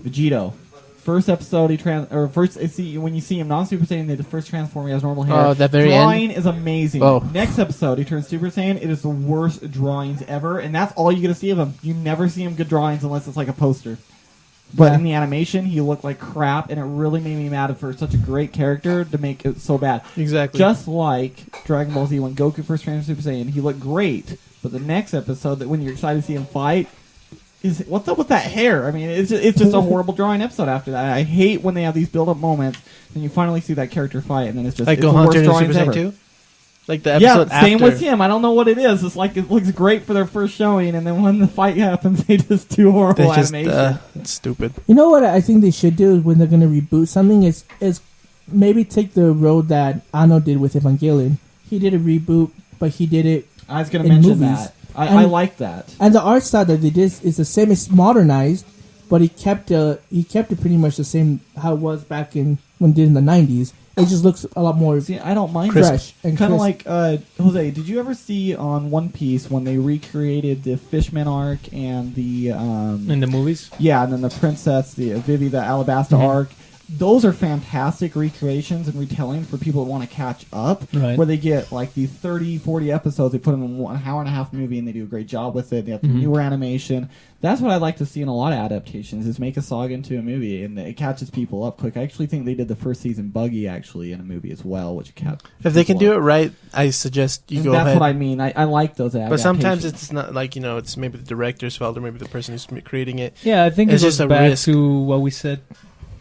Vegito. First episode, when you see him non-Super Saiyan, the first transform, he has normal hair. Oh, that very drawing end? is amazing. Oh. Next episode, he turns Super Saiyan. It is the worst drawings ever, and that's all you get to see of him. You never see him good drawings unless it's like a poster. But Yeah. in the animation, he looked like crap, and it really made me mad for such a great character to make it so bad. Exactly. Just like Dragon Ball Z, when Goku first turned Super Saiyan, he looked great. But the next episode, that when you're excited to see him fight, is what's up with that hair? I mean, it's just a horrible drawing episode after that. I hate when they have these build-up moments, and you finally see that character fight, and then it's just like it's the Gohan worst turning Super drawings Saiyan ever. 2? Like the episode Yeah, same after. with him. I don't know what it is. It's like it looks great for their first showing, and then when the fight happens, they just do horrible They just, animation. it's stupid. You know what I think they should do when they're gonna reboot something is maybe take the road that Anno did with Evangelion. He did a reboot, but he did it, I was going to in mention movies. that. I And- like that. and the art style that they did is the same. It's modernized, but he kept it pretty much the same how it was back in when he did in the 90s. It just looks a lot more See, I don't mind fresh that. and Kind of crisp. like Jose. Did you ever see on One Piece when they recreated the Fishman arc and the In the movies, and then the princess, the Vivi, the Alabasta arc? Those are fantastic recreations and retelling for people that want to catch up. Right. Where they get like these 30, 40 episodes, they put them in 1 hour and a half movie, and they do a great job with it. They have the newer animation. That's what I'd like to see in a lot of adaptations: is make a saga into a movie, and it catches people up quick. I actually think they did the first season Buggy actually in a movie as well, which kept. If they can do it right, I suggest you And go that's ahead. what I mean. I like those But adaptations. sometimes it's not like, it's maybe the director's fault or maybe the person who's creating it. yeah, I think It's it just goes a back risk. to what we said.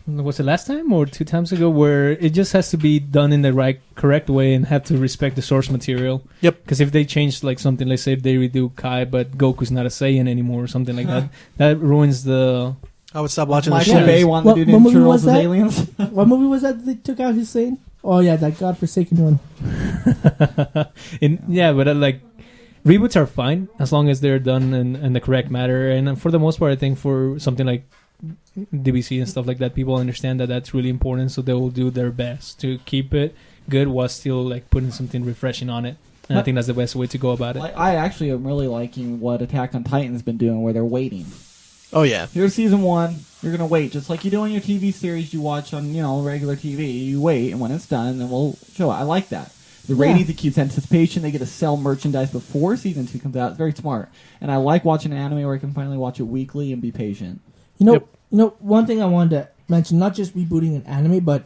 Was it last time or 2 times ago? Where it just has to be done in the correct way and have to respect the source material. Yep. Because if they change like something, let's say if they redo Kai, but Goku's not a Saiyan anymore or something like that, that ruins the. I would stop watching the Michael show. Bay wanted What- to do what Ninja movie Turtles was as that? aliens. What movie was that they took out Hussein? Oh yeah, that godforsaken one. But like reboots are fine as long as they're done in the correct manner. And for the most part, I think for something like DBC and stuff like that, people understand that that's really important, so they will do their best to keep it good while still like putting something refreshing on it. And I think that's the best way to go about it. I actually am really liking what Attack on Titan's been doing, where they're waiting. Oh yeah. Here's season 1. You're gonna wait, just like you do on your TV series you watch on regular TV. You wait, and when it's done, then we'll show it. I like that. The ratings, it keeps anticipation. They get to sell merchandise before season 2 comes out. It's very smart, and I like watching an anime where I can finally watch it weekly and be patient. One thing I wanted to mention, not just rebooting an anime, but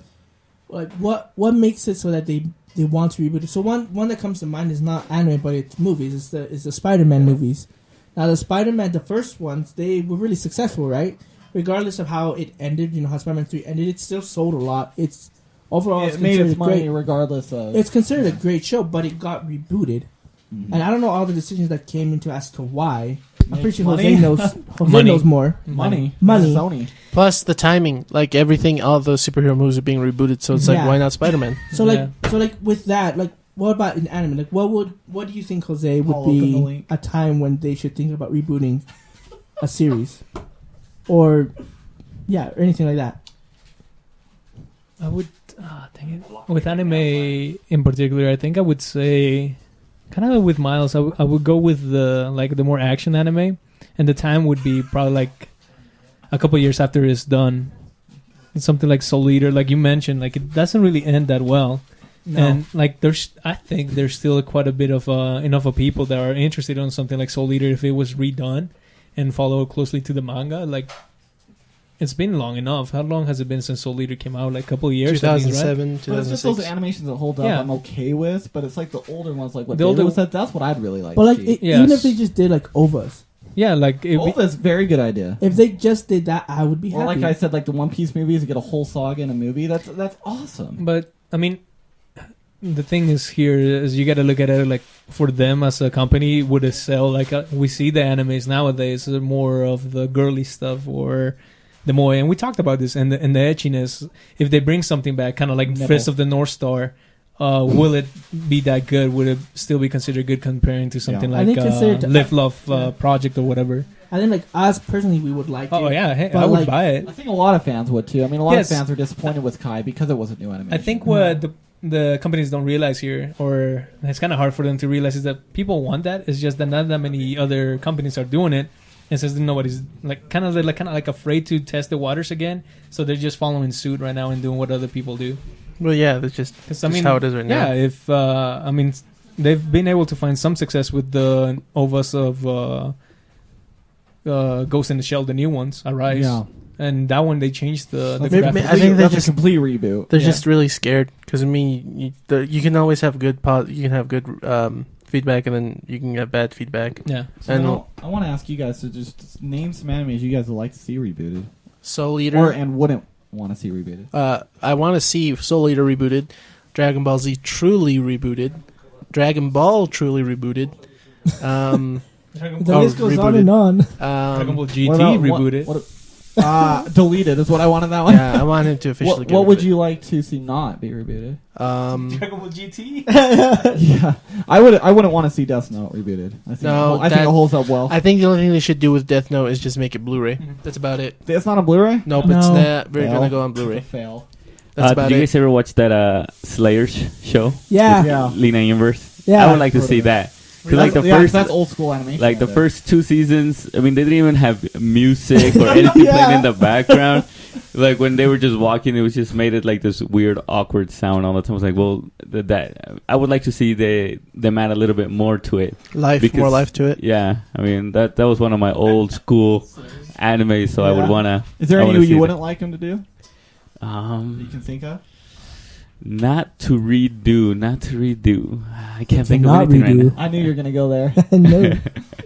like what makes it so that they want to reboot it. So one that comes to mind is not anime, but it's movies. It's the Spider-Man movies. Now the Spider-Man, the first ones, they were really successful, right? Regardless of how it ended, how Spider-Man 3 ended, it still sold a lot. It's overall It made its money regardless of. It's considered a great show, but it got rebooted, and I don't know all the decisions that came into as to why. I'm pretty sure money? Jose knows. Jose knows more. Money. Sony. Plus the timing, like everything, all those superhero movies are being rebooted, so it's like, why not Spider-Man? So with that, like, what about in anime? Like, what do you think, Jose, would be a time when they should think about rebooting a series, or anything like that? I would with anime in particular. I think I would say, kind of with Miles, I would go with the more action anime, and the time would be probably like a couple years after it's done. It's something like Soul Eater, like you mentioned, like it doesn't really end that well. No. And like I think there's still quite a bit of enough of people that are interested in something like Soul Eater if it was redone and follow closely to the manga. Like, it's been long enough. How long has it been since Soul Eater came out? Like a couple of years. 2007, right? 2006. But it's just those animations that hold up. I'm okay with, but it's like the older ones, like what the David older said. That's what I'd really like. But like, to see. even if they just did like OVAs. Yeah, like OVA's a very good idea. If they just did that, I would be happy. Or like I said, like the One Piece movies, you get a whole saga in a movie. That's awesome. But I mean, the thing is here is you got to look at it like for them as a company, would it sell? Like we see the animes nowadays are more of the girly stuff or the moe, and we talked about this and the etchiness. If they bring something back, kind of like Fist of the North Star. Will it be that good? Would it still be considered good comparing to something like Live Love Project or whatever? I think, like, us personally, we would like it. Oh, yeah. Hey, I would buy it. I think a lot of fans would, too. I mean, a lot of fans are disappointed with Kai because it wasn't new animation. I think what the companies don't realize here, or it's kind of hard for them to realize, is that people want that. It's just that not that many other companies are doing it. And since nobody's kind of like afraid to test the waters again, so they're just following suit right now and doing what other people do. Well, yeah, that's just how it is right now. Yeah, if they've been able to find some success with the OVAs of Ghost in the Shell, the new ones, Arise. Yeah. And that one, they changed the I think that's just a complete reboot. They're just really scared because, I mean, you can always have good feedback, and then you can get bad feedback. Yeah. So and I want to ask you guys to just name some animes you guys would like to see rebooted. Soul Eater. And wouldn't want to see rebooted. I want to see Soul Eater rebooted, Dragon Ball Z truly rebooted, Dragon Ball truly rebooted. The list goes on and on. Dragon Ball GT rebooted. Deleted is what I want in that one. Yeah, I want him to officially get what would you like to see not be rebooted? Dragon Ball GT? Yeah. I wouldn't want to see Death Note rebooted. I think it holds up well. I think the only thing they should do with Death Note is just make it Blu-ray. That's about it. It's not on Blu-ray? Nope, it's not. We're going to go on Blu-ray. Fail. That's about did you guys ever watch that Slayer show? Yeah. Lina Universe? Yeah. I would like to see that. Because that's old school animation. Like the first 2 seasons, I mean, they didn't even have music or anything playing in the background. Like when they were just walking, it was just made it like this weird, awkward sound all the time. I was like, well, that I would like to see them add a little bit more to it. More life to it. Yeah, I mean that was one of my old school animes, so I would wanna. Is there any you wouldn't like them to do? You can think of. Not to redo. I can't think of anything right now. I knew you were going to go there. No.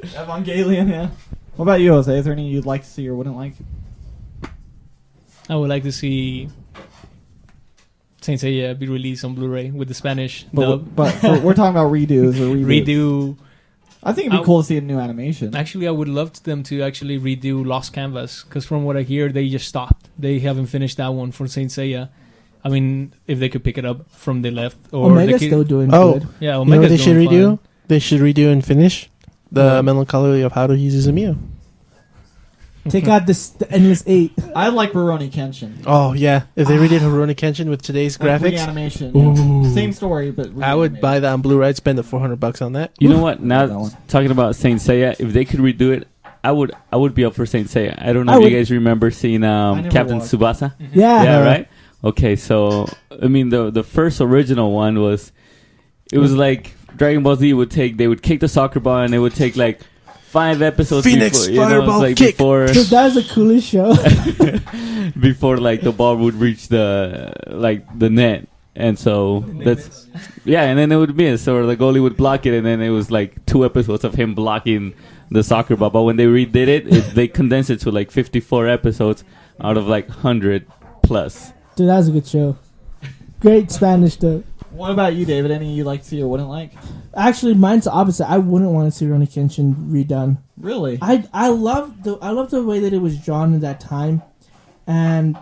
Evangelion, yeah. What about you, Jose? Is there any you'd like to see or wouldn't like? I would like to see Saint Seiya be released on Blu-ray with the Spanish dub. But we're talking about redos or reboots. Redo. I think it'd be cool to see a new animation. Actually, I would love them to actually redo Lost Canvas, because from what I hear, they just stopped. They haven't finished that one for Saint Seiya. I mean, if they could pick it up from the left, or Omega's still doing good. Yeah, Omega's Omega's they should redo. Fine. They should redo and finish the Melancholy of Haruhi Suzumiya. Take out the Endless 8. I like Rurouni Kenshin. Oh yeah, if they redid Rurouni Kenshin with today's Like graphics, animation. Ooh. Same story, but I would buy that on Blu-ray. I'd spend the $400 on that. You know what? That Now one. talking about Saint Seiya, if they could redo it, I would be up for Saint Seiya. I don't know I if would- you guys remember seeing never Captain watched. Tsubasa. Yeah. Yeah, right. Okay, so I mean the first original one was like Dragon Ball Z they would kick the soccer ball and it would take like 5 episodes Phoenix before, Fireball like kick. before Dude, that was the coolest show. before like the ball would reach the net. And so that's and then it would miss or the goalie would block it and then it was like 2 episodes of him blocking the soccer ball. But when they redid it they condensed it to like 54 episodes out of like 100 plus. Dude, that was a good show. Great Spanish stuff. What about you, David? Any you like to see or wouldn't like? Actually, mine's the opposite. I wouldn't want to see Rurouni Kenshin redone. Really? I love the way that it was drawn in that time, and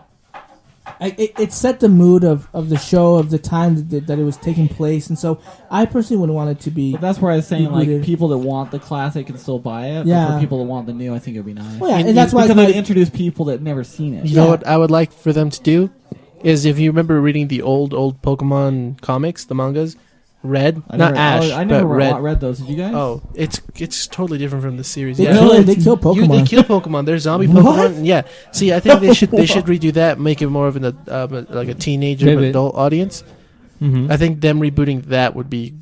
it set the mood of the show, of the time that it was taking place, and so I personally wouldn't want it to be. But that's where I was saying, like, rebooted. people that want the classic can still buy it. But Yeah. for people that want the new, I think it would be nice. Well, yeah, and that's why because it's it my- introduce people that never seen it. You know what I would like for them to do is if you remember reading the old Pokemon comics, the mangas, Red, not Ash, I never but Red. read those. Did you guys? Oh, it's totally different from the series. They Yeah. kill they kill Pokemon. They kill Pokemon. They're zombie What? Pokemon. Yeah. See, I think they should redo that, make it more of an like a teenager, David. adult audience. Mm-hmm. I think them rebooting that would be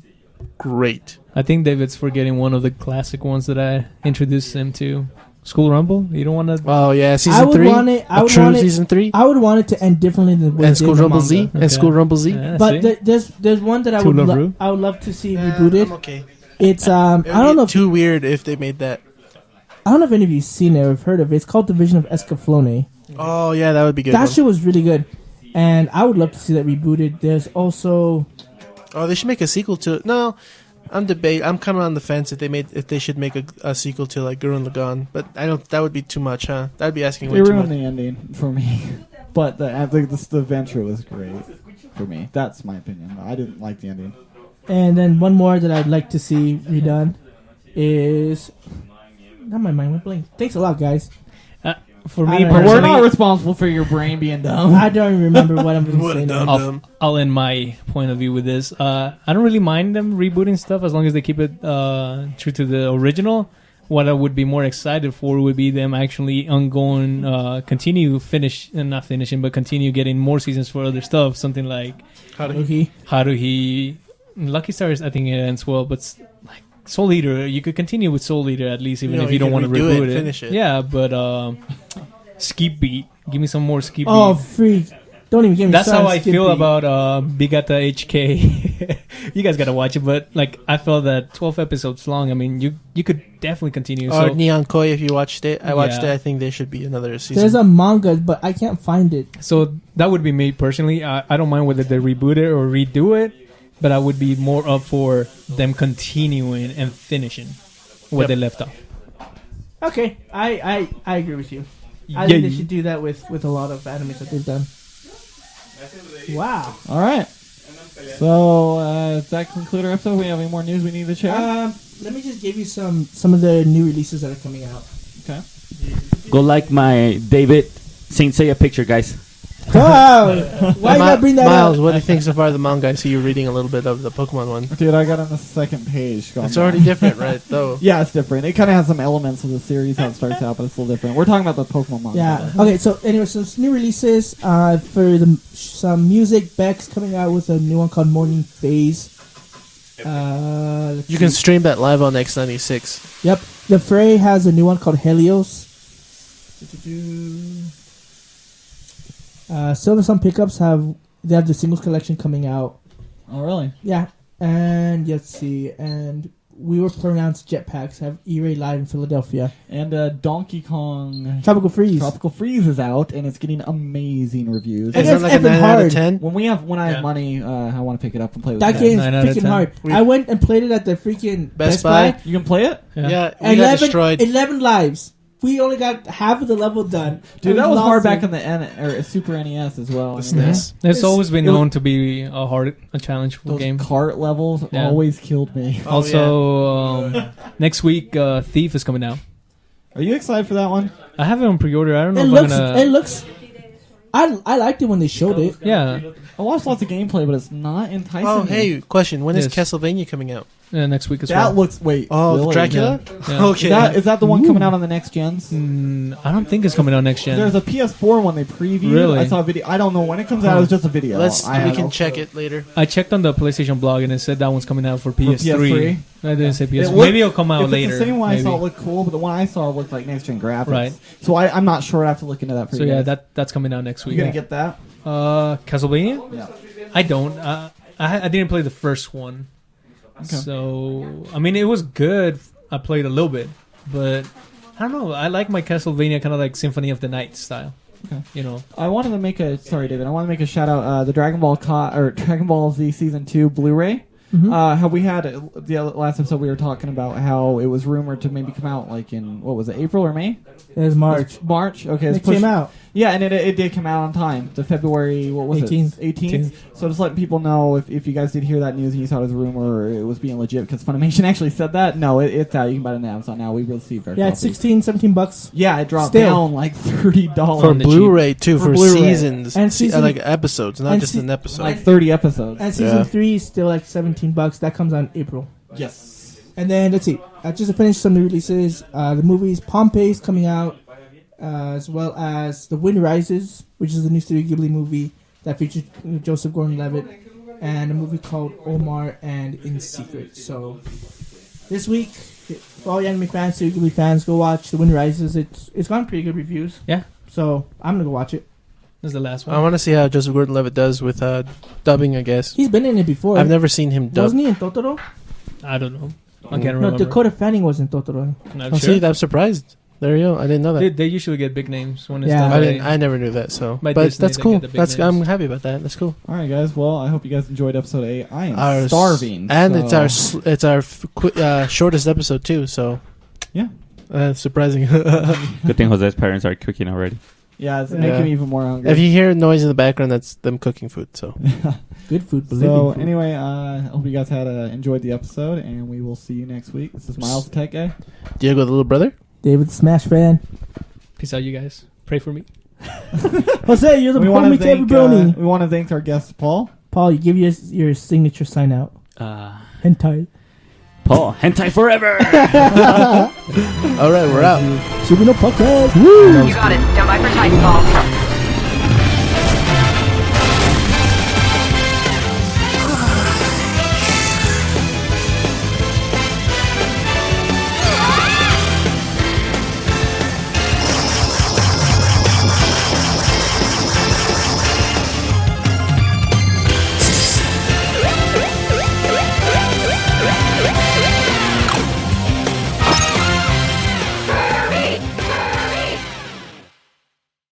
great. I think David's forgetting one of the classic ones that I introduced him to. School Rumble? You don't want to... Oh yeah, I season would 3. want it. I would True want it. season 3. I would want it to end differently than what it And did School in the Rumble manga. Z. Okay. And School Rumble Z. Yeah, But see? there's one that I Too would Love-Ru? I would love to see rebooted. I'm okay. It's It I would don't be know if too weird if they made that. I don't know if any of you've seen it or have heard of it. It's called Division of Escaflowne. Oh yeah, that would be good. That one. shit was really good, and I would love to see that rebooted. There's also Oh, they should make a sequel to it. No, I'm kind of on the fence if they should make a sequel to like Gurren Lagann, but I don't. That would be too much, huh? That'd be asking They way too ruined much. the ending for me. But the adventure was great for me. That's my opinion. I didn't like the ending. and then one more that I'd like to see redone is. Now my mind went blank. Thanks a lot, guys. For I me don't know. We're personally, not responsible for your brain being dumb. I don't even remember what I'm going to say now. I'll end my point of view with this. I don't really mind them rebooting stuff as long as they keep it true to the original. What I would be more excited for would be them actually continue getting more seasons for other stuff. Something like Okay. Haruhi. Lucky Stars, I think it ends well, but like Soul Eater, you could continue with Soul Eater at least, even if you don't want to redo reboot it, it. finish it. Yeah, but Skip Beat. Give me some more Skip Beat. Oh, freak. Don't even get me That's started. how I Skip feel Beat. about Bigata HK. You guys gotta watch it, but like I felt that 12 episodes long. I mean, you could definitely continue. Or So Neon Koi, if you watched it, I watched Yeah. it. I think there should be another season. There's a manga, but I can't find it. so that would be me personally. I don't mind whether they reboot it or redo it, but I would be more up for them continuing and finishing what Yep. they left off. Okay, I agree with you. I Yeah, think they should do that with a lot of animes that they've done. Wow. All right. So does that conclude our episode? We have any more news we need to share? Let me just give you some of the new releases that are coming out. Okay. Go like my David Saint Seiya picture, guys. Wow! Why you gotta bring that Miles, up? what do you think so far of the manga? I see you're reading a little bit of the Pokemon one. Dude, I got on the second page. It's already different, right? Though. Yeah, it's different. It kind of has some elements of the series, how it starts out, but it's a little different. We're talking about the Pokemon manga. Yeah. Okay. So anyway, some new releases for some music. Beck's coming out with a new one called Morning Phase. Let's You can see. stream that live on X96. Yep. The Fray has a new one called Helios. Silver Sun Pickups have the singles collection coming out. Oh, really? Yeah. And let's see. And We Were Pronounced Jetpacks have E-Ray live in Philadelphia. And Donkey Kong Tropical Freeze. Tropical Freeze is out, and it's getting amazing reviews. And Is it's that like a effing 9 out hard. of 10? When I Yeah. have money, I want to pick it up and play with That it. game's 9 out of freaking 10. hard. We- I went and played it at the freaking Best Buy. Buy. You can play it? Yeah, we got destroyed. 11 lives. We only got half of the level done. Dude, And that we was hard lost back it. in the Super NES as well. The I mean, SNES. It's It's- always been it was- known to be a challenging Those game. cart levels Yeah. always killed me. Oh, Also, next week, Thief is coming out. Are you excited for that one? I have it on pre-order. I don't know It if looks. I'm gonna. It looks. I liked it when they showed it. Yeah, I watched lots of gameplay, but it's not enticing. Oh, me. hey, question. When is Yes. Castlevania coming out? next week as That well. looks. Wait. Oh, really? Dracula? Yeah. Okay. Is that the one coming out on the next gens? I don't think it's coming out next gen. There's a PS4 one they previewed. Really? I saw a video. I don't know when it comes out. It was just a video. We I can don't check know. it later. I checked on the PlayStation blog and it said that one's coming out for PS3. PS3? I didn't say PS4. looked- Maybe it'll come out If later. it's the same one I saw maybe. looked cool, but the one I saw looked like next gen graphics. Right. So I'm not sure. I have to look into that for So you yeah, guys. that's coming out next You week. gonna get that? Castlevania? Yeah. I don't. I didn't play the first one. Okay. So I mean, it was good. I played a little bit, but I don't know. I like my Castlevania kind of like Symphony of the Night style. Okay. You know. I wanted to make a David. I want to make a shout out. The Dragon Ball Z Season 2 Blu-ray. How we had the last episode we were talking about how it was rumored to maybe come out like in what was it, April or May? It was March. March. Okay, It came out. Yeah, and it did come out on time. The February, what was 18th. it? 18th. So just letting people know if you guys did hear that news and you thought it was a rumor or it was being legit because Funimation actually said that. No, it's out. You can buy it on Amazon now. We received our Yeah, it's copies. $16-17. Yeah, it dropped Still. down like $30 For the Blu-ray, too, For for Blu-ray. seasons. And season- like episodes, not and just se- an episode. like 30 episodes. And season Yeah. 3 is still like $17. That comes out in April. Yes. And then let's see. Just to finish some new releases, the movies Pompey's coming out, as well as The Wind Rises, which is the new Studio Ghibli movie that features Joseph Gordon-Levitt, and a movie called Omar and In Secret. So this week, for all you anime fans, Studio Ghibli fans, go watch The Wind Rises. It's gotten pretty good reviews. Yeah. So I'm gonna go watch it. This is the last I one. want to see how Joseph Gordon-Levitt does with dubbing, I guess. He's been in it before. I've never seen him dub. Wasn't he in Totoro? I don't know. I can't No, remember. Dakota Fanning was in Totoro. Not Oh, sure. see, I'm surprised. There you go. I didn't know that. They usually get big names when it's Yeah. done. I never knew that. So, By but Disney, that's they cool. get the big That's names. I'm happy about that. That's cool. All right, guys. Well, I hope you guys enjoyed episode 8. I am Our starving. and so- it's our shortest episode too. So Yeah. surprising. Good thing Jose's parents are cooking already. Yeah, it's Yeah. making me even more hungry. If you hear noise in the background, that's them cooking food. So Good food, believe So me. anyway, I hope you guys had enjoyed the episode, and we will see you next week. This is Miles, the Tech Guy. Diego, the little brother. David the Smash fan. Peace out, you guys. Pray for me. Jose, you're the We want homie to thank brony. our guest Paul. Paul, you give your signature sign out. Hentai. Paul, hentai forever! All right, we're out. Chibi No Podcast. You got it. Stand by for Titanfall.